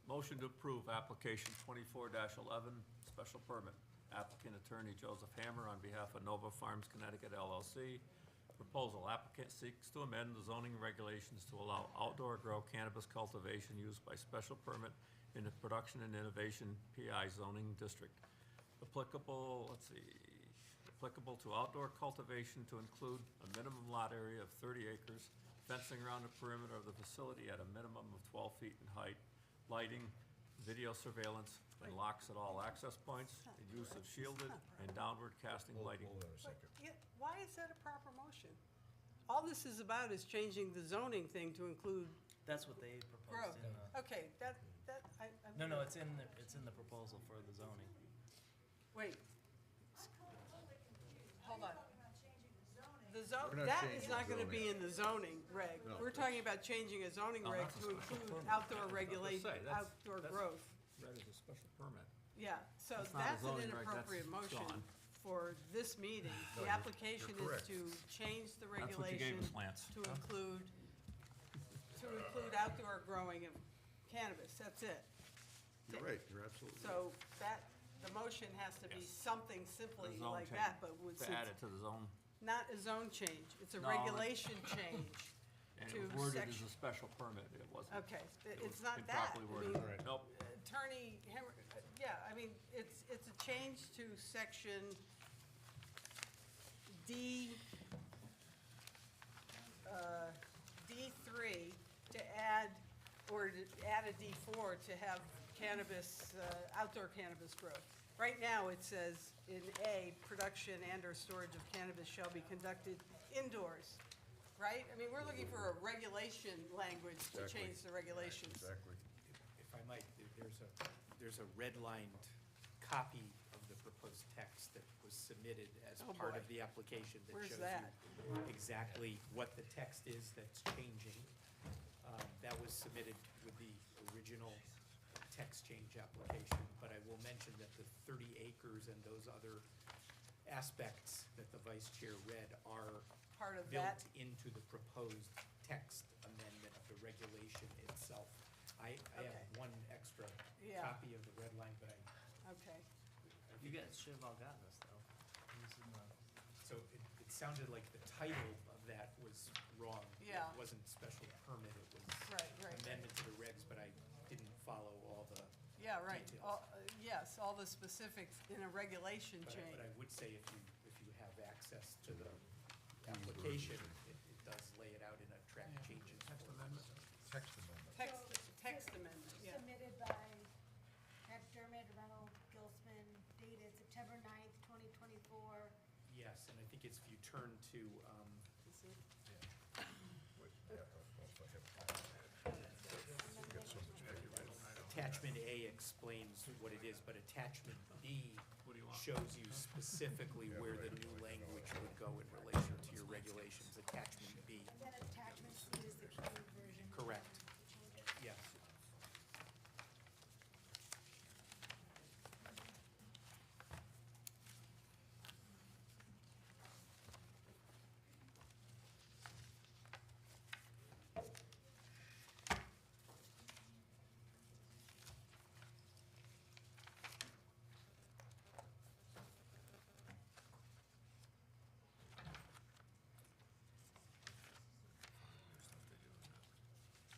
[SPEAKER 2] Motion to approve application 24-11, special permit. Applicant attorney Joseph Hammer on behalf of Nova Farms Connecticut LLC. Proposal, applicant seeks to amend the zoning regulations to allow outdoor grow cannabis cultivation used by special permit in the Production and Innovation PI zoning district. Applicable to outdoor cultivation to include a minimum lot area of 30 acres, fencing around the perimeter of the facility at a minimum of 12 feet in height, lighting, video surveillance, and locks at all access points, and use of shielded and downward casting lighting.
[SPEAKER 1] Hold on a second.
[SPEAKER 4] Yeah, why is that a proper motion? All this is about is changing the zoning thing to include
[SPEAKER 10] That's what they
[SPEAKER 4] grow.
[SPEAKER 10] proposed in the.
[SPEAKER 4] Okay, I'm.
[SPEAKER 10] No, it's in the proposal for the zoning.
[SPEAKER 4] Wait, the zone,
[SPEAKER 1] We're not
[SPEAKER 4] that is
[SPEAKER 1] changing
[SPEAKER 4] not gonna
[SPEAKER 1] zoning.
[SPEAKER 4] be in the zoning reg.
[SPEAKER 1] No,
[SPEAKER 4] We're talking about changing a zoning
[SPEAKER 2] No,
[SPEAKER 4] reg
[SPEAKER 2] that's a
[SPEAKER 4] to
[SPEAKER 2] special
[SPEAKER 4] include
[SPEAKER 2] permit.
[SPEAKER 4] outdoor
[SPEAKER 2] That's what I was
[SPEAKER 4] regulation,
[SPEAKER 2] gonna say. That's-
[SPEAKER 4] outdoor
[SPEAKER 2] that's-
[SPEAKER 4] growth.
[SPEAKER 2] That is a special permit.
[SPEAKER 4] Yeah, so
[SPEAKER 2] That's not a
[SPEAKER 4] that's an
[SPEAKER 2] zoning reg, that's
[SPEAKER 4] inappropriate motion
[SPEAKER 2] gone.
[SPEAKER 4] for this meeting.
[SPEAKER 1] No,
[SPEAKER 4] The application
[SPEAKER 1] you're
[SPEAKER 4] is
[SPEAKER 1] correct.
[SPEAKER 4] to change the
[SPEAKER 2] That's what you gave
[SPEAKER 4] regulation
[SPEAKER 2] us, Lance.
[SPEAKER 4] to include outdoor growing of cannabis, that's it.
[SPEAKER 1] You're right, you're absolutely right.
[SPEAKER 4] So that, the motion has to be something simply
[SPEAKER 2] The zone
[SPEAKER 4] like
[SPEAKER 2] change.
[SPEAKER 4] that, but with,
[SPEAKER 2] To add it to the zone.
[SPEAKER 4] not a zone change, it's a
[SPEAKER 2] No,
[SPEAKER 4] regulation change
[SPEAKER 2] And
[SPEAKER 4] to
[SPEAKER 2] it was worded as
[SPEAKER 4] section.
[SPEAKER 2] a special permit, it wasn't.
[SPEAKER 4] Okay,
[SPEAKER 2] it
[SPEAKER 4] it's
[SPEAKER 2] was
[SPEAKER 4] not that.
[SPEAKER 2] improperly
[SPEAKER 4] I
[SPEAKER 2] worded.
[SPEAKER 4] mean,
[SPEAKER 1] Right.
[SPEAKER 2] Nope.
[SPEAKER 4] Attorney Henry, yeah, I mean, it's a change to section D, D3 to add, or to add a D4 to have cannabis, outdoor cannabis growth. Right now, it says in A, production and/or storage of cannabis shall be conducted indoors, right? I mean, we're looking for a regulation language to
[SPEAKER 1] Exactly.
[SPEAKER 4] change the regulations.
[SPEAKER 1] Exactly.
[SPEAKER 8] If I might, there's a redlined copy of the proposed text that was submitted as
[SPEAKER 4] Oh,
[SPEAKER 8] part
[SPEAKER 4] boy.
[SPEAKER 8] of the application that
[SPEAKER 4] Where's
[SPEAKER 8] shows
[SPEAKER 4] that?
[SPEAKER 8] you exactly what the text is that's changing. That was submitted with the original text change application, but I will mention that the 30 acres and those other aspects that the vice chair read are
[SPEAKER 4] Part of
[SPEAKER 8] built
[SPEAKER 4] that.
[SPEAKER 8] into the proposed text amendment of the regulation itself. I have
[SPEAKER 4] Okay.
[SPEAKER 8] one extra
[SPEAKER 4] Yeah.
[SPEAKER 8] copy of the red line, but
[SPEAKER 4] Okay.
[SPEAKER 10] You guys should have all gotten this, though.
[SPEAKER 8] so it sounded like the title of that was wrong.
[SPEAKER 4] Yeah.
[SPEAKER 8] It wasn't special permit, it was
[SPEAKER 4] Right.
[SPEAKER 8] amendment to the regs, but I didn't follow all the
[SPEAKER 4] Yeah, right.
[SPEAKER 8] details.
[SPEAKER 4] Yes, all the specifics in a regulation
[SPEAKER 8] But
[SPEAKER 4] change.
[SPEAKER 8] I would say if you have access to the application, it does lay it out in a track changes.
[SPEAKER 2] Text amendment.
[SPEAKER 1] Text amendment.
[SPEAKER 4] Text amendment, yeah.
[SPEAKER 11] Submitted by McDermott, Reynolds, Gilsman, dated September 9th, 2024.
[SPEAKER 8] Yes, and I think it's, if you turn to,
[SPEAKER 1] Wait, yeah, if I have- I've got so much paper, I don't-
[SPEAKER 8] attachment A explains what it is, but attachment B
[SPEAKER 2] What do you want?
[SPEAKER 8] shows you specifically where the new language would go in relation to your regulations, attachment B.
[SPEAKER 11] And then attachment C is the code version.
[SPEAKER 8] Correct. Yes.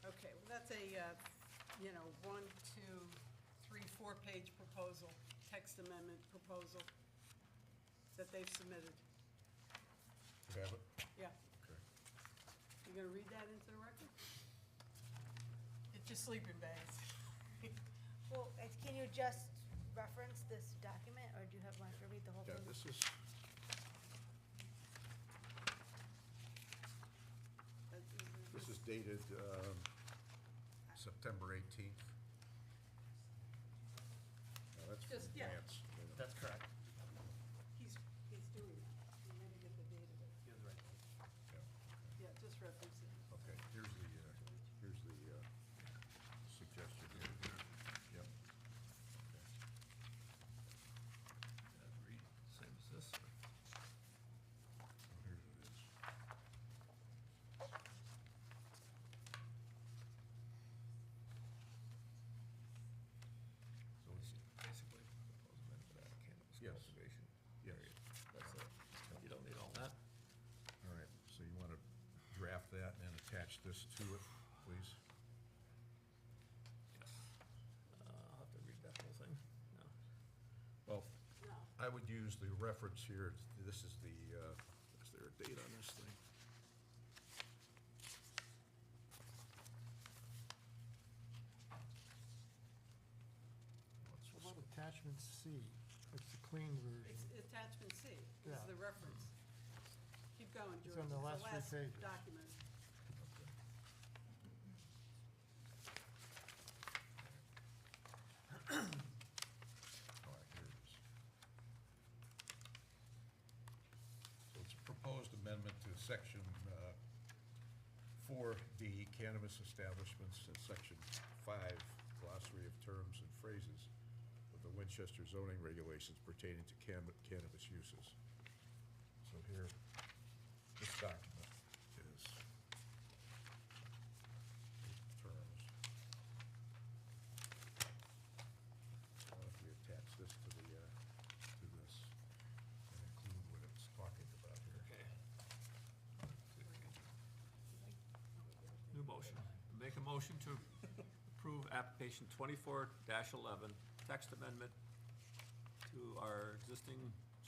[SPEAKER 4] Okay, well, that's a, 1, 2, 3, 4-page proposal, text amendment proposal that they've submitted.
[SPEAKER 1] You have it?
[SPEAKER 4] Yeah.
[SPEAKER 1] Okay.
[SPEAKER 4] You gonna read that into the record? Get your sleeping bags.
[SPEAKER 11] Well, can you just reference this document, or do you have one to read the whole
[SPEAKER 1] Yeah,
[SPEAKER 11] thing?
[SPEAKER 1] this is, this is dated September 18th. Now, that's from
[SPEAKER 4] Just, yeah.
[SPEAKER 1] Lance.
[SPEAKER 10] That's correct.
[SPEAKER 4] He's doing that. You never get the date of it.
[SPEAKER 1] Yeah,
[SPEAKER 4] Yeah, just reference it.
[SPEAKER 1] okay, here's the suggestion here. Yep.
[SPEAKER 2] Read, same as this. or-
[SPEAKER 1] Here it is.
[SPEAKER 2] So it's basically proposed amendment to add cannabis
[SPEAKER 1] Yes.
[SPEAKER 2] cultivation.
[SPEAKER 1] Yes.
[SPEAKER 2] Period. That's it. You don't need all that?
[SPEAKER 1] All right, so you want to draft that and attach this to it, please?
[SPEAKER 2] Yes. I'll have to read that whole thing. No.
[SPEAKER 1] Well,
[SPEAKER 4] No.
[SPEAKER 1] I would use the reference here, this is the, is there a date on this thing? What's
[SPEAKER 6] What about attachment C? It's the clean version.
[SPEAKER 4] It's attachment C, is
[SPEAKER 6] Yeah.
[SPEAKER 4] the reference. Keep going,
[SPEAKER 6] It's
[SPEAKER 4] George.
[SPEAKER 6] on the last three pages.
[SPEAKER 4] document.
[SPEAKER 1] All right, here it is. So it's a proposed amendment to section 4D, cannabis establishments, and section 5, glossary of terms and phrases of the Winchester zoning regulations pertaining to cannabis uses. So here, this document is terms. Why don't we attach this to the, to this and include what it's talking about here.
[SPEAKER 2] New motion. Make a motion to approve application 24-11, text amendment to our existing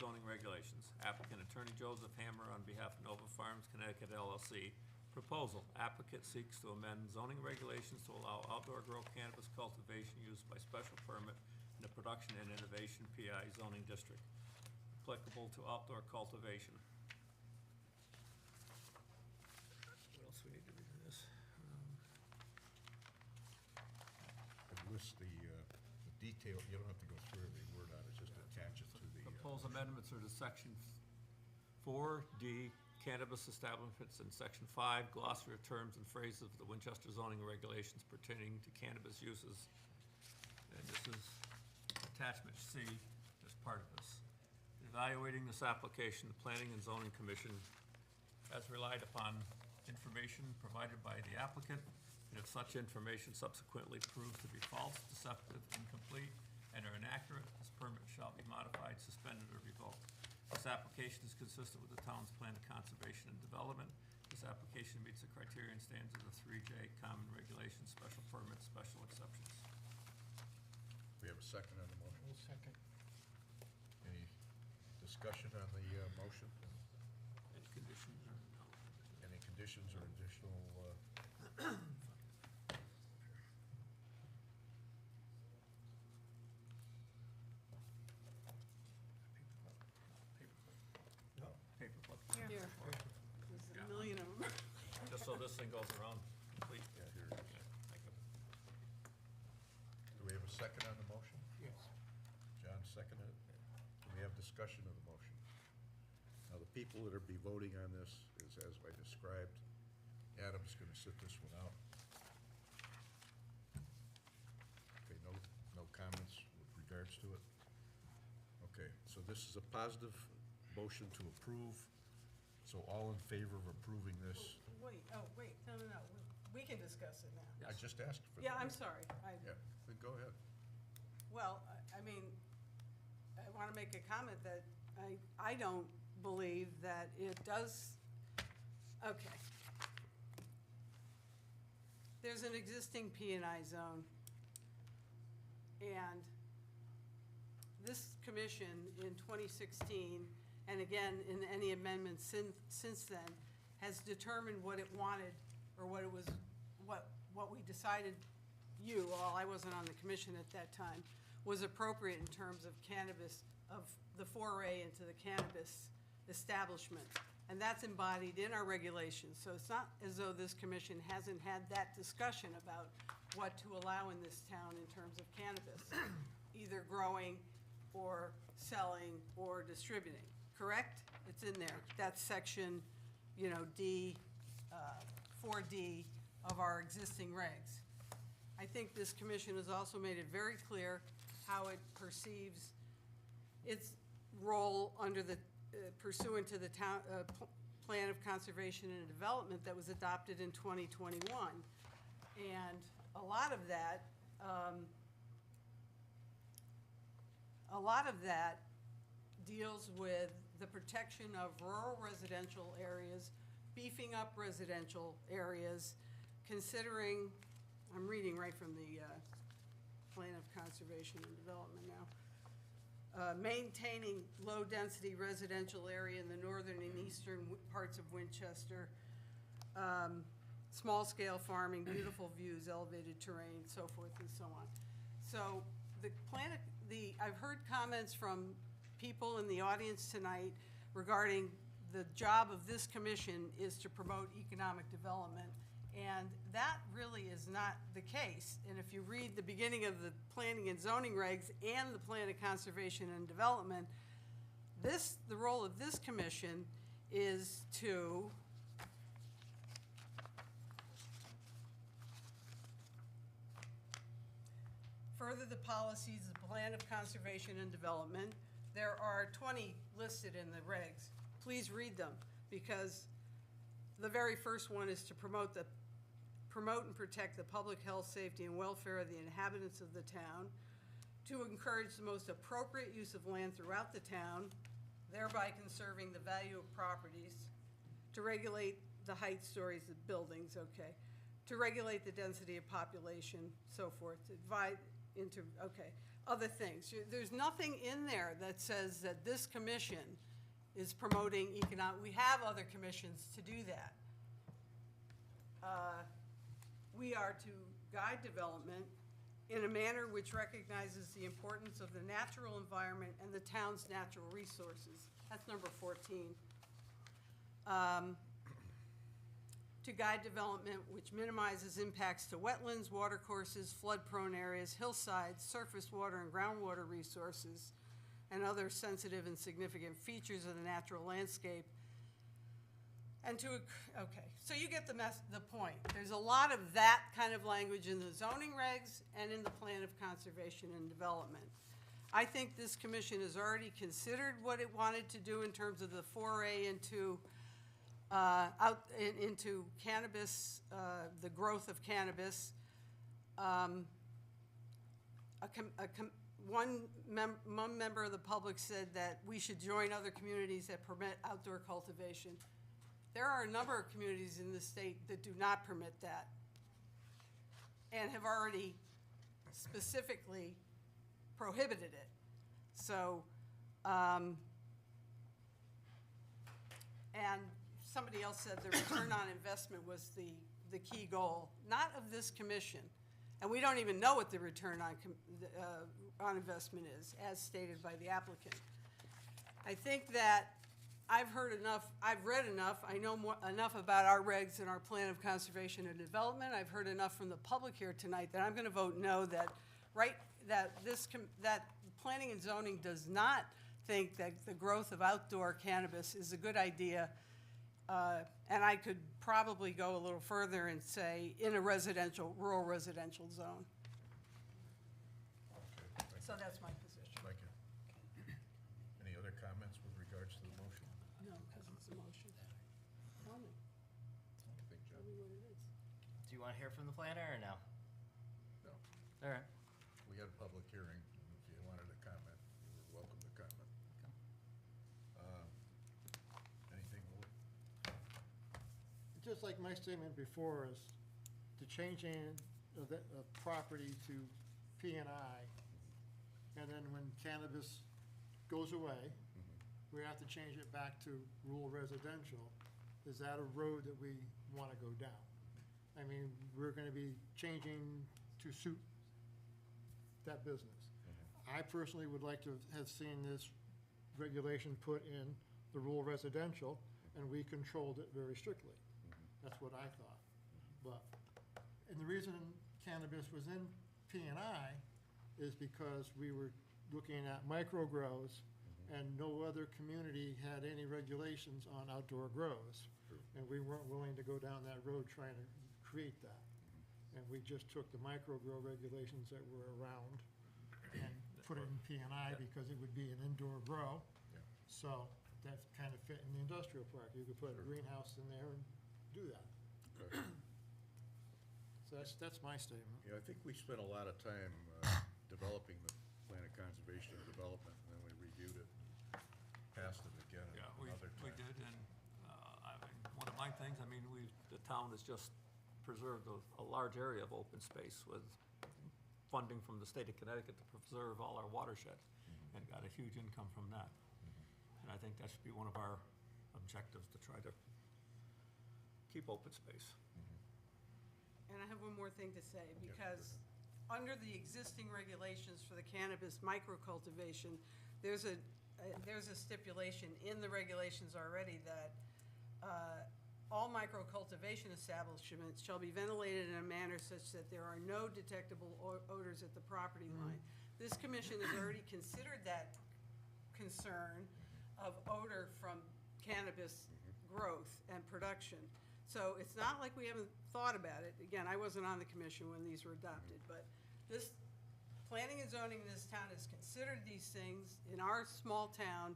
[SPEAKER 2] zoning regulations. Applicant Attorney Joseph Hammer on behalf of Nova Farms Connecticut LLC. Proposal, applicant seeks to amend zoning regulations to allow outdoor grow cannabis cultivation used by special permit in the Production and Innovation PI zoning district, applicable to outdoor cultivation. What else we need to read in this?
[SPEAKER 1] It lists the detail, you don't have to go through every word on it, just attach it to the.
[SPEAKER 2] Proposed amendments are to section 4D, cannabis establishments, and section 5, glossary of terms and phrases of the Winchester zoning regulations pertaining to cannabis uses. And this is attachment C as part of this. Evaluating this application, the Planning and Zoning Commission has relied upon information provided by the applicant, and if such information subsequently proves to be false, deceptive, incomplete, and are inaccurate, this permit shall be modified, suspended, or revoked. This application is consistent with the town's plan of conservation and development. This application meets the criterion standards of the 3J common regulations, special permits, special exceptions.
[SPEAKER 1] We have a second on the motion.
[SPEAKER 6] Second.
[SPEAKER 1] Any discussion on the motion?
[SPEAKER 2] Any conditions or no?
[SPEAKER 1] Any conditions or additional?
[SPEAKER 2] Paperclip.
[SPEAKER 4] Here. There's a million of them.
[SPEAKER 2] Just so this thing goes around complete.
[SPEAKER 1] Yeah, here.
[SPEAKER 2] Thank you.
[SPEAKER 1] Do we have a second on the motion?
[SPEAKER 6] Yes.
[SPEAKER 1] John seconded it. Do we have discussion of the motion? Now, the people that are be voting on this is, as I described, Adam's gonna sit this one out. Okay, no comments with regards to it? Okay, so this is a positive motion to approve. So all in favor of approving this?
[SPEAKER 4] Wait, no, we can discuss it now.
[SPEAKER 1] I just asked for that.
[SPEAKER 4] Yeah, I'm sorry.
[SPEAKER 1] Yeah, then go ahead.
[SPEAKER 4] Well, I mean, I want to make a comment that I don't believe that it does, okay. There's an existing P&I zone, and this commission in 2016, and again, in any amendments since then, has determined what it wanted, or what it was, what we decided, I wasn't on the commission at that time, was appropriate in terms of cannabis, of the foray into the cannabis establishment. And that's embodied in our regulations, so it's not as though this commission hasn't had that discussion about what to allow in this town in terms of cannabis, either growing or selling or distributing, correct? It's in there. That's section, D, 4D of our existing regs. I think this commission has also made it very clear how it perceives its role under the, pursuant to the town, Plan of Conservation and Development that was adopted in 2021. And a lot of that deals with the protection of rural residential areas, beefing up residential areas, considering, I'm reading right from the Plan of Conservation and Development now, maintaining low-density residential area in the northern and eastern parts of Winchester, small-scale farming, beautiful views, elevated terrain, so forth and so on. So the plan, I've heard comments from people in the audience tonight regarding the job of this commission is to promote economic development, and that really is not the case. And if you read the beginning of the planning and zoning regs and the Plan of Conservation and Development, the role of this commission is to further the policies, the plan of conservation and development. There are 20 listed in the regs. Please read them, because the very first one is to promote and protect the public health, safety, and welfare of the inhabitants of the town, to encourage the most appropriate use of land throughout the town, thereby conserving the value of properties, to regulate the height stories of buildings, okay, to regulate the density of population, so forth, to divide into, okay, other things. There's nothing in there that says that this commission is promoting economic, we have other commissions to do that. We are to guide development in a manner which recognizes the importance of the natural environment and the town's natural resources. That's number 14. To guide development which minimizes impacts to wetlands, watercourses, flood-prone areas, hillsides, surface water and groundwater resources, and other sensitive and significant features of the natural landscape. And to, okay, so you get the point. There's a lot of that kind of language in the zoning regs and in the plan of conservation and development. I think this commission has already considered what it wanted to do in terms of the foray into into cannabis, the growth of cannabis. One member of the public said that we should join other communities that permit outdoor cultivation. There are a number of communities in the state that do not permit that and have already specifically prohibited it. So, and somebody else said the return on investment was the key goal, not of this commission. And we don't even know what the return on investment is, as stated by the applicant. I think that I've heard enough, I've read enough, I know enough about our regs and our plan of conservation and development. I've heard enough from the public here tonight that I'm going to vote no, that that planning and zoning does not think that the growth of outdoor cannabis is a good idea. And I could probably go a little further and say in a rural residential zone. So that's my position.
[SPEAKER 1] Thank you. Any other comments with regards to the motion?
[SPEAKER 4] No, because it's a motion. Tell me. Tell me what it is.
[SPEAKER 10] Do you want to hear from the planner or no?
[SPEAKER 1] No.
[SPEAKER 10] All right.
[SPEAKER 1] We had a public hearing. If you wanted to comment, you were welcome to comment. Anything, Willie?
[SPEAKER 6] Just like my statement before is the changing of the property to P&I, and then when cannabis goes away, we have to change it back to rural residential. Is that a road that we want to go down? I mean, we're going to be changing to suit that business. I personally would like to have seen this regulation put in the rural residential, and we controlled it very strictly. That's what I thought. But, and the reason cannabis was in P&I is because we were looking at micro grows, and no other community had any regulations on outdoor grows. And we weren't willing to go down that road trying to create that. And we just took the micro grow regulations that were around and put it in P&I because it would be an indoor grow. So that kind of fit in the industrial park. You could put a greenhouse in there and do that. So that's my statement.
[SPEAKER 1] Yeah, I think we spent a lot of time developing the plan of conservation and development, and then we reviewed it, passed it again another time.
[SPEAKER 2] We did, and one of my things, the town has just preserved a large area of open space with funding from the state of Connecticut to preserve all our watershed, and got a huge income from that. And I think that should be one of our objectives, to try to keep open space.
[SPEAKER 4] And I have one more thing to say, because under the existing regulations for the cannabis micro-cultivation, there's a stipulation in the regulations already that all micro-cultivation establishments shall be ventilated in a manner such that there are no detectable odors at the property line. This commission has already considered that concern of odor from cannabis growth and production. So it's not like we haven't thought about it. Again, I wasn't on the commission when these were adopted, but this planning and zoning in this town has considered these things in our small town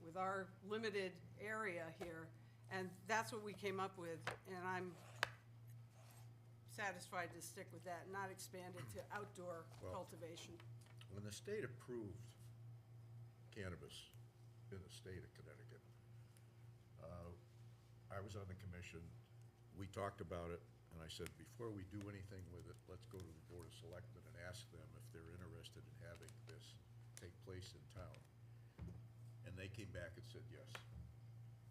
[SPEAKER 4] with our limited area here, and that's what we came up with, and I'm satisfied to stick with that, and not expand it to outdoor
[SPEAKER 1] Well-
[SPEAKER 4] cultivation.
[SPEAKER 1] When the state approved cannabis in the state of Connecticut, I was on the commission, we talked about it, and I said, before we do anything with it, let's go to the Board of Selectmen and ask them if they're interested in having this take place in town. And they came back and said yes.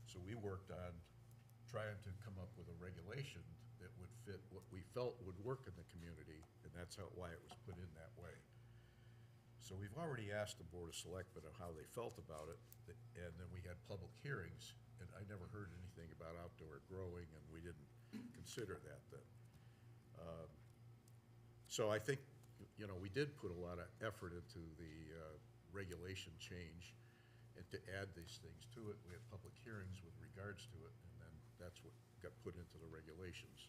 [SPEAKER 1] So we worked on trying to come up with a regulation that would fit what we felt would work in the community, and that's why it was put in that way. So we've already asked the Board of Selectmen of how they felt about it, and then we had public hearings, and I never heard anything about outdoor growing, and we didn't consider that then. So I think, you know, we did put a lot of effort into the regulation change and to add these things to it. We had public hearings with regards to it, and then that's what got put into the regulations.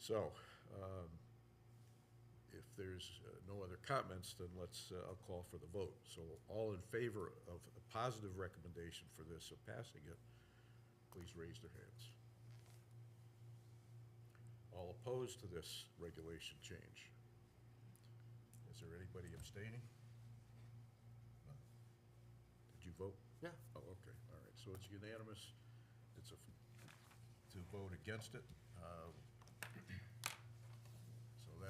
[SPEAKER 1] So, if there's no other comments, then I'll call for the vote. So all in favor of a positive recommendation for this, of passing it, please raise their hands. All opposed to this regulation change? Is there anybody abstaining? No? Did you vote?
[SPEAKER 19] Yeah.
[SPEAKER 1] Oh, okay, all right, so it's unanimous. It's to vote against it.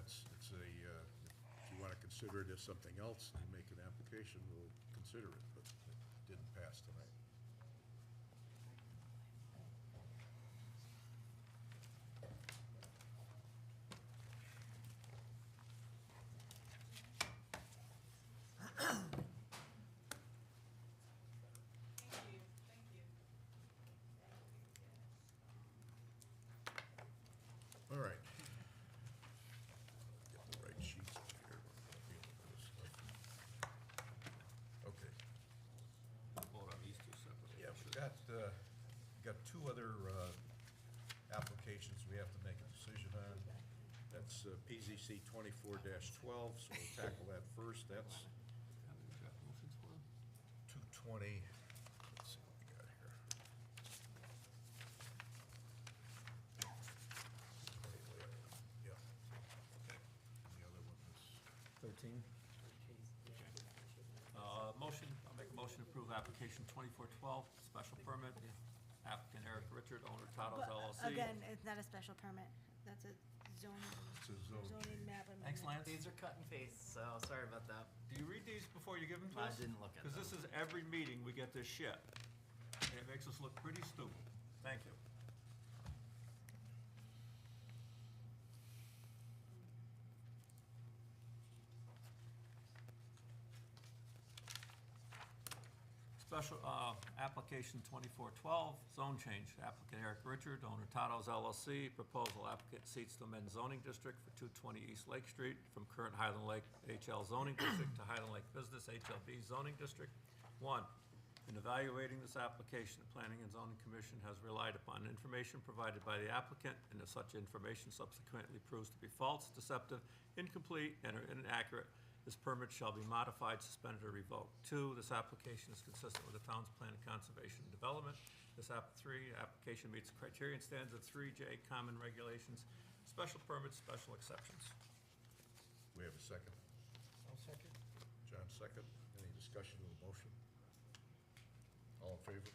[SPEAKER 1] So it's if you want to consider it as something else and make an application, we'll consider it, but it didn't pass tonight. All right. Get the right sheets in here. Okay.
[SPEAKER 2] Vote on these two separately.
[SPEAKER 1] Yeah, we got two other applications we have to make a decision on. That's PZC 24-12, so we'll tackle that first. That's 220, let's see what we got here. Yeah. And the other one is
[SPEAKER 2] 13. I'll make a motion to approve application 2412, special permit, applicant Eric Richard, owner Tatos
[SPEAKER 11] But,
[SPEAKER 2] LLC.
[SPEAKER 11] again, it's not a special permit. That's a zoning,
[SPEAKER 1] It's a zone
[SPEAKER 11] zoning
[SPEAKER 1] change.
[SPEAKER 11] map amendment.
[SPEAKER 2] Thanks, Lance.
[SPEAKER 10] These are cut and paste, so sorry about that.
[SPEAKER 2] Do you read these before you give them to
[SPEAKER 10] I
[SPEAKER 2] us?
[SPEAKER 10] didn't look at
[SPEAKER 2] Because this is every meeting we get this shit. And it makes us look pretty stupid. Thank you. Special, application 2412, zone change. Applicant Eric Richard, owner Tatos LLC. Proposal applicant seeks to amend zoning district for 220 East Lake Street from current Highland Lake HL zoning district to Highland Lake Business HLB zoning district. 1, in evaluating this application, the Planning and Zoning Commission has relied upon information provided by the applicant, and if such information subsequently proves to be false, deceptive, incomplete, and or inaccurate, this permit shall be modified, suspended, or revoked. 2, this application is consistent with the town's plan of conservation and development. 3, application meets the criteria and standards of 3J common regulations, special permits, special exceptions.
[SPEAKER 1] We have a second.
[SPEAKER 6] I'll second.
[SPEAKER 1] John, second. Any discussion of the motion? All in favor?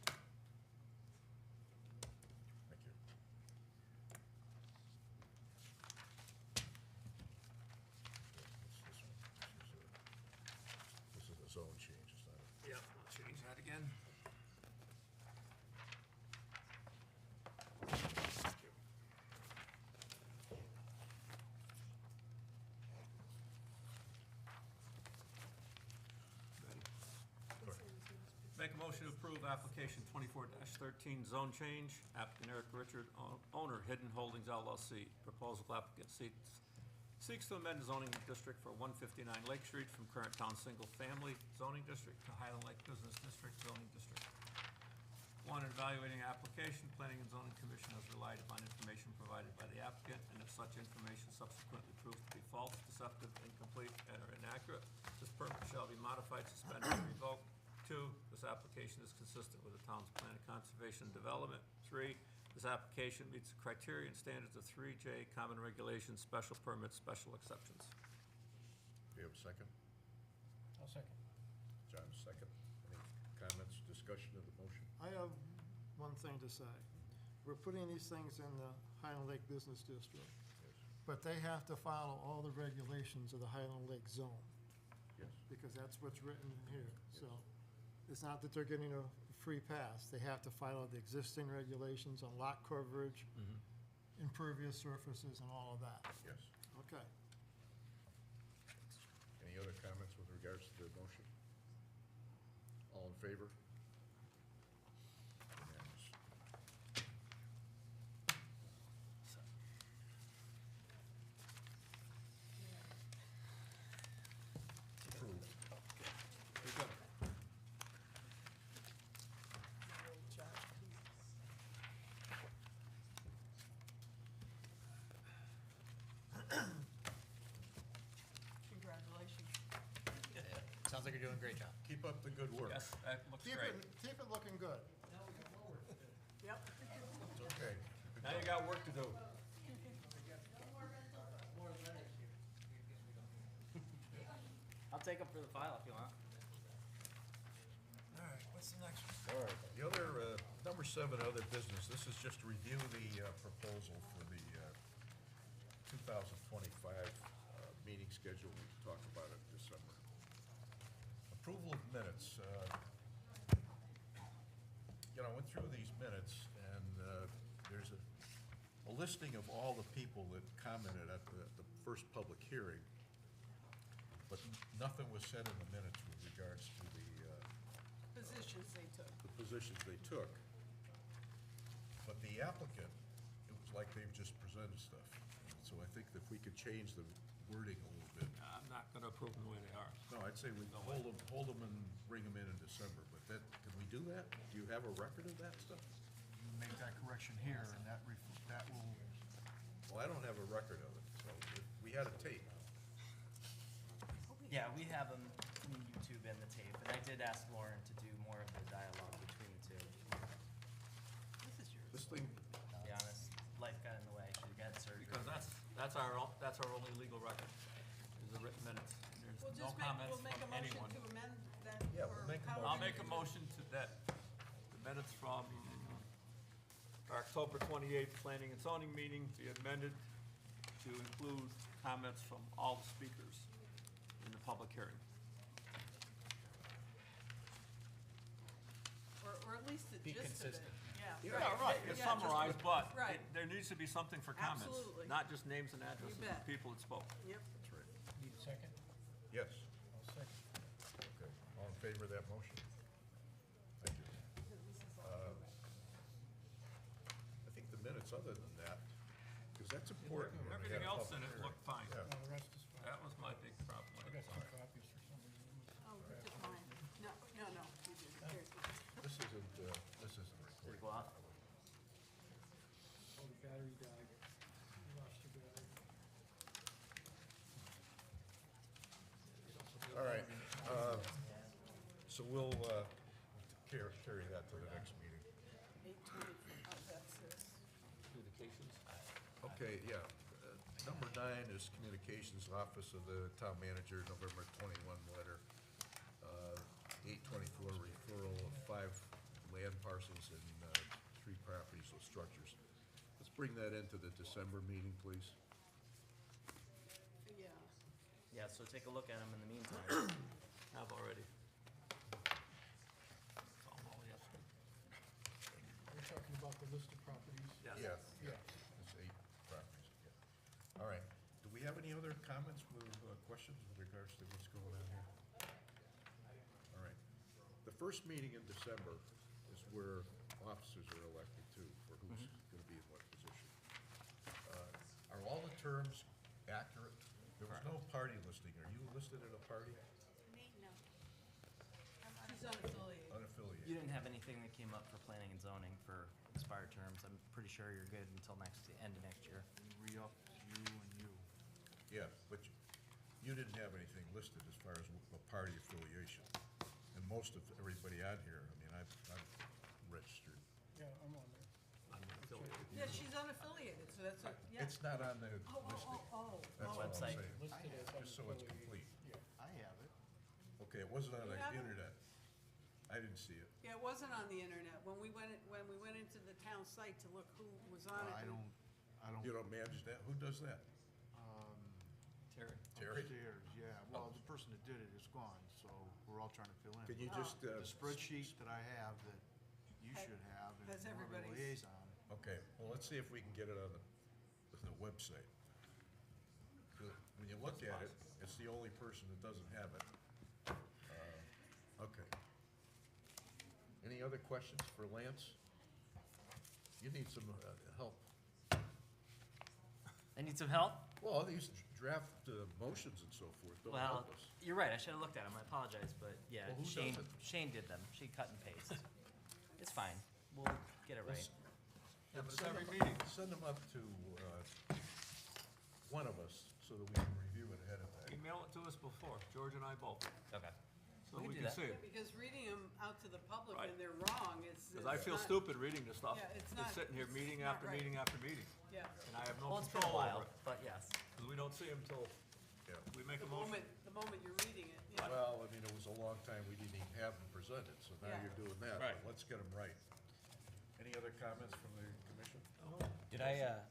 [SPEAKER 1] Thank you. This is a zone change, it's not a...
[SPEAKER 2] Yep, I'll change that again. Make a motion to approve application 24-13, zone change. Applicant Eric Richard, owner Hidden Holdings LLC. Proposal applicant seeks to amend the zoning district for 159 Lake Street from current town single-family zoning district to Highland Lake Business District zoning district. 1, in evaluating application, Planning and Zoning Commission has relied upon information provided by the applicant, and if such information subsequently proves to be false, false, deceptive, incomplete, and/or inaccurate. This permit shall be modified, suspended, or revoked. 2, this application is consistent with the town's plan of conservation and development. 3, this application meets the criteria and standards of 3J Common Regulations, special permits, special exceptions.
[SPEAKER 1] Do you have a second?
[SPEAKER 6] I'll second.
[SPEAKER 1] John, second. Any comments, discussion of the motion?
[SPEAKER 6] I have one thing to say. We're putting these things in the Highland Lake Business District, but they have to follow all the regulations of the Highland Lake Zone,
[SPEAKER 1] Yes.
[SPEAKER 6] because that's what's written in here. So it's not that they're getting a free pass. They have to follow the existing regulations on lot coverage, impervious surfaces, and all of that.
[SPEAKER 1] Yes.
[SPEAKER 6] Okay.
[SPEAKER 1] Any other comments with regards to the motion? All in favor? Unanimous. Approved.
[SPEAKER 2] You're good.
[SPEAKER 4] Congratulations.
[SPEAKER 5] Sounds like you're doing a great job.
[SPEAKER 1] Keep up the good work.
[SPEAKER 2] Yes, that looks
[SPEAKER 6] Keep
[SPEAKER 2] great.
[SPEAKER 6] it looking good.
[SPEAKER 4] Yep.
[SPEAKER 1] It's okay.
[SPEAKER 2] Now you got work to do.
[SPEAKER 10] I'll take them for the file if you want.
[SPEAKER 6] All right, what's the next one?
[SPEAKER 1] All right, the other, number 7, other business, this is just to review the proposal for the 2025 meeting schedule. We can talk about it in December. Approval of minutes. I went through these minutes, and there's a listing of all the people that commented at the first public hearing, but nothing was said in the minutes with regards to the
[SPEAKER 4] Positions they took.
[SPEAKER 1] the positions they took. But the applicant, it was like they've just presented stuff. So I think if we could change the wording a little bit.
[SPEAKER 2] I'm not gonna approve them the way they are.
[SPEAKER 1] No, I'd say we hold them and bring them in December, but can we do that? Do you have a record of that stuff?
[SPEAKER 6] Make that correction here, and that will,
[SPEAKER 1] Well, I don't have a record of it, so if we had a tape.
[SPEAKER 10] Yeah, we have them from YouTube and the tape, and I did ask Lauren to do more of the dialogue between the two.
[SPEAKER 4] This is yours.
[SPEAKER 1] This thing,
[SPEAKER 10] To be honest, life got in the way, she got surgery.
[SPEAKER 2] Because that's our only legal record, is the written minutes.
[SPEAKER 4] We'll
[SPEAKER 2] There's no
[SPEAKER 4] just make,
[SPEAKER 2] comments
[SPEAKER 4] we'll make a
[SPEAKER 2] from
[SPEAKER 4] motion
[SPEAKER 2] anyone.
[SPEAKER 4] to amend then.
[SPEAKER 1] Yeah, we'll
[SPEAKER 4] for
[SPEAKER 1] make a
[SPEAKER 4] how
[SPEAKER 2] I'll
[SPEAKER 4] we're
[SPEAKER 2] make a
[SPEAKER 4] gonna do
[SPEAKER 2] motion to that, the minutes from our October 28th Planning and Zoning meeting be amended to include comments from all the speakers in the public hearing.
[SPEAKER 4] Or at least the
[SPEAKER 5] Be
[SPEAKER 4] gist of it.
[SPEAKER 5] consistent.
[SPEAKER 4] Yeah.
[SPEAKER 2] Yeah, right, it's
[SPEAKER 4] Yeah, just-
[SPEAKER 2] summarized, but
[SPEAKER 4] Right.
[SPEAKER 2] there needs to be something for comments.
[SPEAKER 4] Absolutely.
[SPEAKER 2] Not just names and addresses of
[SPEAKER 4] bet.
[SPEAKER 2] people that spoke.
[SPEAKER 4] Yep.
[SPEAKER 1] that's right.
[SPEAKER 6] need a second?
[SPEAKER 1] Yes.
[SPEAKER 6] I'll second.
[SPEAKER 1] Okay. All in favor of that motion? Thank you. I think the minutes, other than that, because that's important. when we
[SPEAKER 2] Everything
[SPEAKER 1] have
[SPEAKER 2] else in
[SPEAKER 1] public
[SPEAKER 2] it
[SPEAKER 1] hearing.
[SPEAKER 2] looked fine.
[SPEAKER 1] Yeah.
[SPEAKER 6] No, the rest is fine.
[SPEAKER 2] That was my big problem
[SPEAKER 6] I
[SPEAKER 2] with
[SPEAKER 6] got
[SPEAKER 2] it.
[SPEAKER 6] two copies for some reason.
[SPEAKER 4] Oh, you took mine. No, you didn't. Here.
[SPEAKER 1] This isn't
[SPEAKER 10] Did it
[SPEAKER 1] recorded.
[SPEAKER 10] go off?
[SPEAKER 6] Oh, the battery died. You lost your battery.
[SPEAKER 1] All right, so we'll carry that to the next meeting.
[SPEAKER 4] 8:20, that's this.
[SPEAKER 2] Communications.
[SPEAKER 1] Okay, yeah. Number 9 is Communications Office of the Town Manager, November 21 letter. 824 referral of 5 land parcels and 3 properties or structures. Let's bring that into the December meeting, please.
[SPEAKER 4] Yeah.
[SPEAKER 10] Yeah, so take a look at them in the meantime.
[SPEAKER 2] Have already. Saw 'em all yesterday.
[SPEAKER 6] We're talking about the list of properties.
[SPEAKER 2] Yes.
[SPEAKER 1] Yeah,
[SPEAKER 6] Yeah.
[SPEAKER 1] it's 8 properties, yeah. All right, do we have any other comments with questions with regards to what's going on here? All right, the first meeting in December is where officers are elected too, for who's gonna be in what position. Are all the terms accurate? There was no party listing, are you listed at a party?
[SPEAKER 11] Me, no.
[SPEAKER 4] She's unaffiliated.
[SPEAKER 1] Unaffiliated?
[SPEAKER 10] You didn't have anything that came up for planning and zoning for expired terms. I'm pretty sure you're good until the end of next year.
[SPEAKER 6] Re-up you and you.
[SPEAKER 1] Yeah, but you didn't have anything listed as far as a party affiliation. And most of everybody on here, I mean, I've registered.
[SPEAKER 6] Yeah, I'm on there.
[SPEAKER 2] I'm affiliated.
[SPEAKER 4] Yeah, she's unaffiliated, so that's, yeah.
[SPEAKER 1] It's not on the
[SPEAKER 4] Oh,
[SPEAKER 1] listing.
[SPEAKER 4] oh, oh,
[SPEAKER 1] That's
[SPEAKER 4] oh.
[SPEAKER 1] all I'm
[SPEAKER 10] Website.
[SPEAKER 1] saying,
[SPEAKER 6] Listed as
[SPEAKER 1] just so it's
[SPEAKER 6] unaffiliated.
[SPEAKER 1] complete.
[SPEAKER 6] I have it.
[SPEAKER 1] Okay, it wasn't on
[SPEAKER 4] You
[SPEAKER 1] the
[SPEAKER 4] have it?
[SPEAKER 1] internet. I didn't see it.
[SPEAKER 4] Yeah, it wasn't on the internet. When we went into the town site to look who was on it.
[SPEAKER 12] I don't,
[SPEAKER 1] You don't manage that? Who does that?
[SPEAKER 2] Terry?
[SPEAKER 1] Terry?
[SPEAKER 12] upstairs, yeah. Well, the person that did it is gone, so we're all trying to fill in.
[SPEAKER 1] Can you
[SPEAKER 4] Oh.
[SPEAKER 1] just,
[SPEAKER 12] The spreadsheet that I have that you
[SPEAKER 4] Has-
[SPEAKER 12] should have and
[SPEAKER 4] has
[SPEAKER 12] whoever the
[SPEAKER 4] everybody's-
[SPEAKER 12] liaison.
[SPEAKER 1] okay, well, let's see if we can get it on the website. 'Cause when you look at it, it's the only person that doesn't have it. Okay. Any other questions for Lance? You need some help.
[SPEAKER 10] I need some help?
[SPEAKER 1] Well, these draft motions and so forth don't
[SPEAKER 10] Well,
[SPEAKER 1] help us.
[SPEAKER 10] you're right, I should have looked at them, I apologize, but yeah,
[SPEAKER 1] Well, who does
[SPEAKER 10] Shane,
[SPEAKER 1] it?
[SPEAKER 10] Shane did them, she cut and paste. It's fine, we'll get it right.
[SPEAKER 1] Yeah, but send them up to one of us so that we can review it ahead of time.
[SPEAKER 2] Email it to us before, George and I both,
[SPEAKER 10] Okay.
[SPEAKER 2] so
[SPEAKER 10] We can
[SPEAKER 2] we
[SPEAKER 10] do
[SPEAKER 2] can
[SPEAKER 10] that.
[SPEAKER 2] see it.
[SPEAKER 4] Because reading them out to the public
[SPEAKER 2] Right.
[SPEAKER 4] when they're wrong, it's.
[SPEAKER 2] Because I
[SPEAKER 4] it's
[SPEAKER 2] feel
[SPEAKER 4] not-
[SPEAKER 2] stupid reading this stuff.
[SPEAKER 4] Yeah, it's
[SPEAKER 2] Just
[SPEAKER 4] not-
[SPEAKER 2] sitting here meeting
[SPEAKER 4] it's not
[SPEAKER 2] after
[SPEAKER 4] right.
[SPEAKER 2] meeting after meeting,
[SPEAKER 4] Yeah.
[SPEAKER 2] and I have no
[SPEAKER 10] Well, it's been a
[SPEAKER 2] control over
[SPEAKER 10] while,
[SPEAKER 2] it.
[SPEAKER 10] but yes.
[SPEAKER 2] Because we don't see them till we make a motion.
[SPEAKER 4] The moment you're reading it, yeah.
[SPEAKER 1] Well, I mean, it was a long time we didn't even have them presented, so now
[SPEAKER 4] Yeah.
[SPEAKER 1] you're doing that.
[SPEAKER 2] Right.
[SPEAKER 1] But let's get them right. Any other comments from the commission?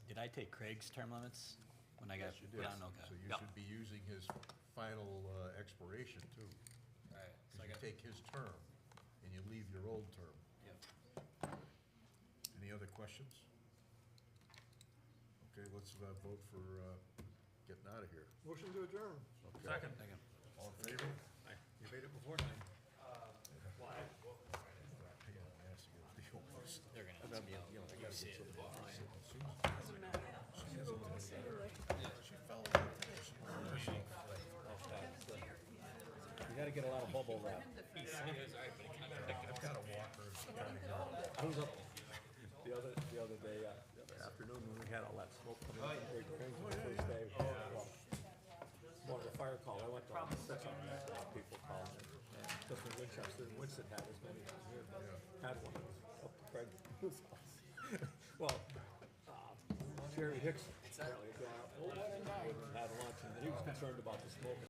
[SPEAKER 5] Did I take Craig's term limits when I got
[SPEAKER 1] Yes, you did.
[SPEAKER 5] put on? Okay.
[SPEAKER 1] So you should be using his final expiration too.
[SPEAKER 5] Right. So I
[SPEAKER 1] Because you
[SPEAKER 5] got,
[SPEAKER 1] take his term and you leave your old term.
[SPEAKER 5] yep.
[SPEAKER 1] Any other questions? Okay, let's vote for getting out of here.
[SPEAKER 6] Motion to adjourn.
[SPEAKER 1] Okay.
[SPEAKER 2] Second.
[SPEAKER 1] All in favor?
[SPEAKER 2] You made it before 9.
[SPEAKER 5] They're gonna ask me out. You see it.
[SPEAKER 4] Doesn't matter.
[SPEAKER 1] She fell in love today.
[SPEAKER 2] You gotta get a lot of bubble wrap.
[SPEAKER 1] I've got a walker.
[SPEAKER 2] I was up the other day, the other afternoon, when we had all that smoke coming from Big Things on the first day. Well, wanted a fire call, I went to six on that, people called, and just in Winchester, Winston had as many as here, but had one, that was up to Craig. Well, Jerry Hickson, apparently, had lunch, and he was concerned about the smoke.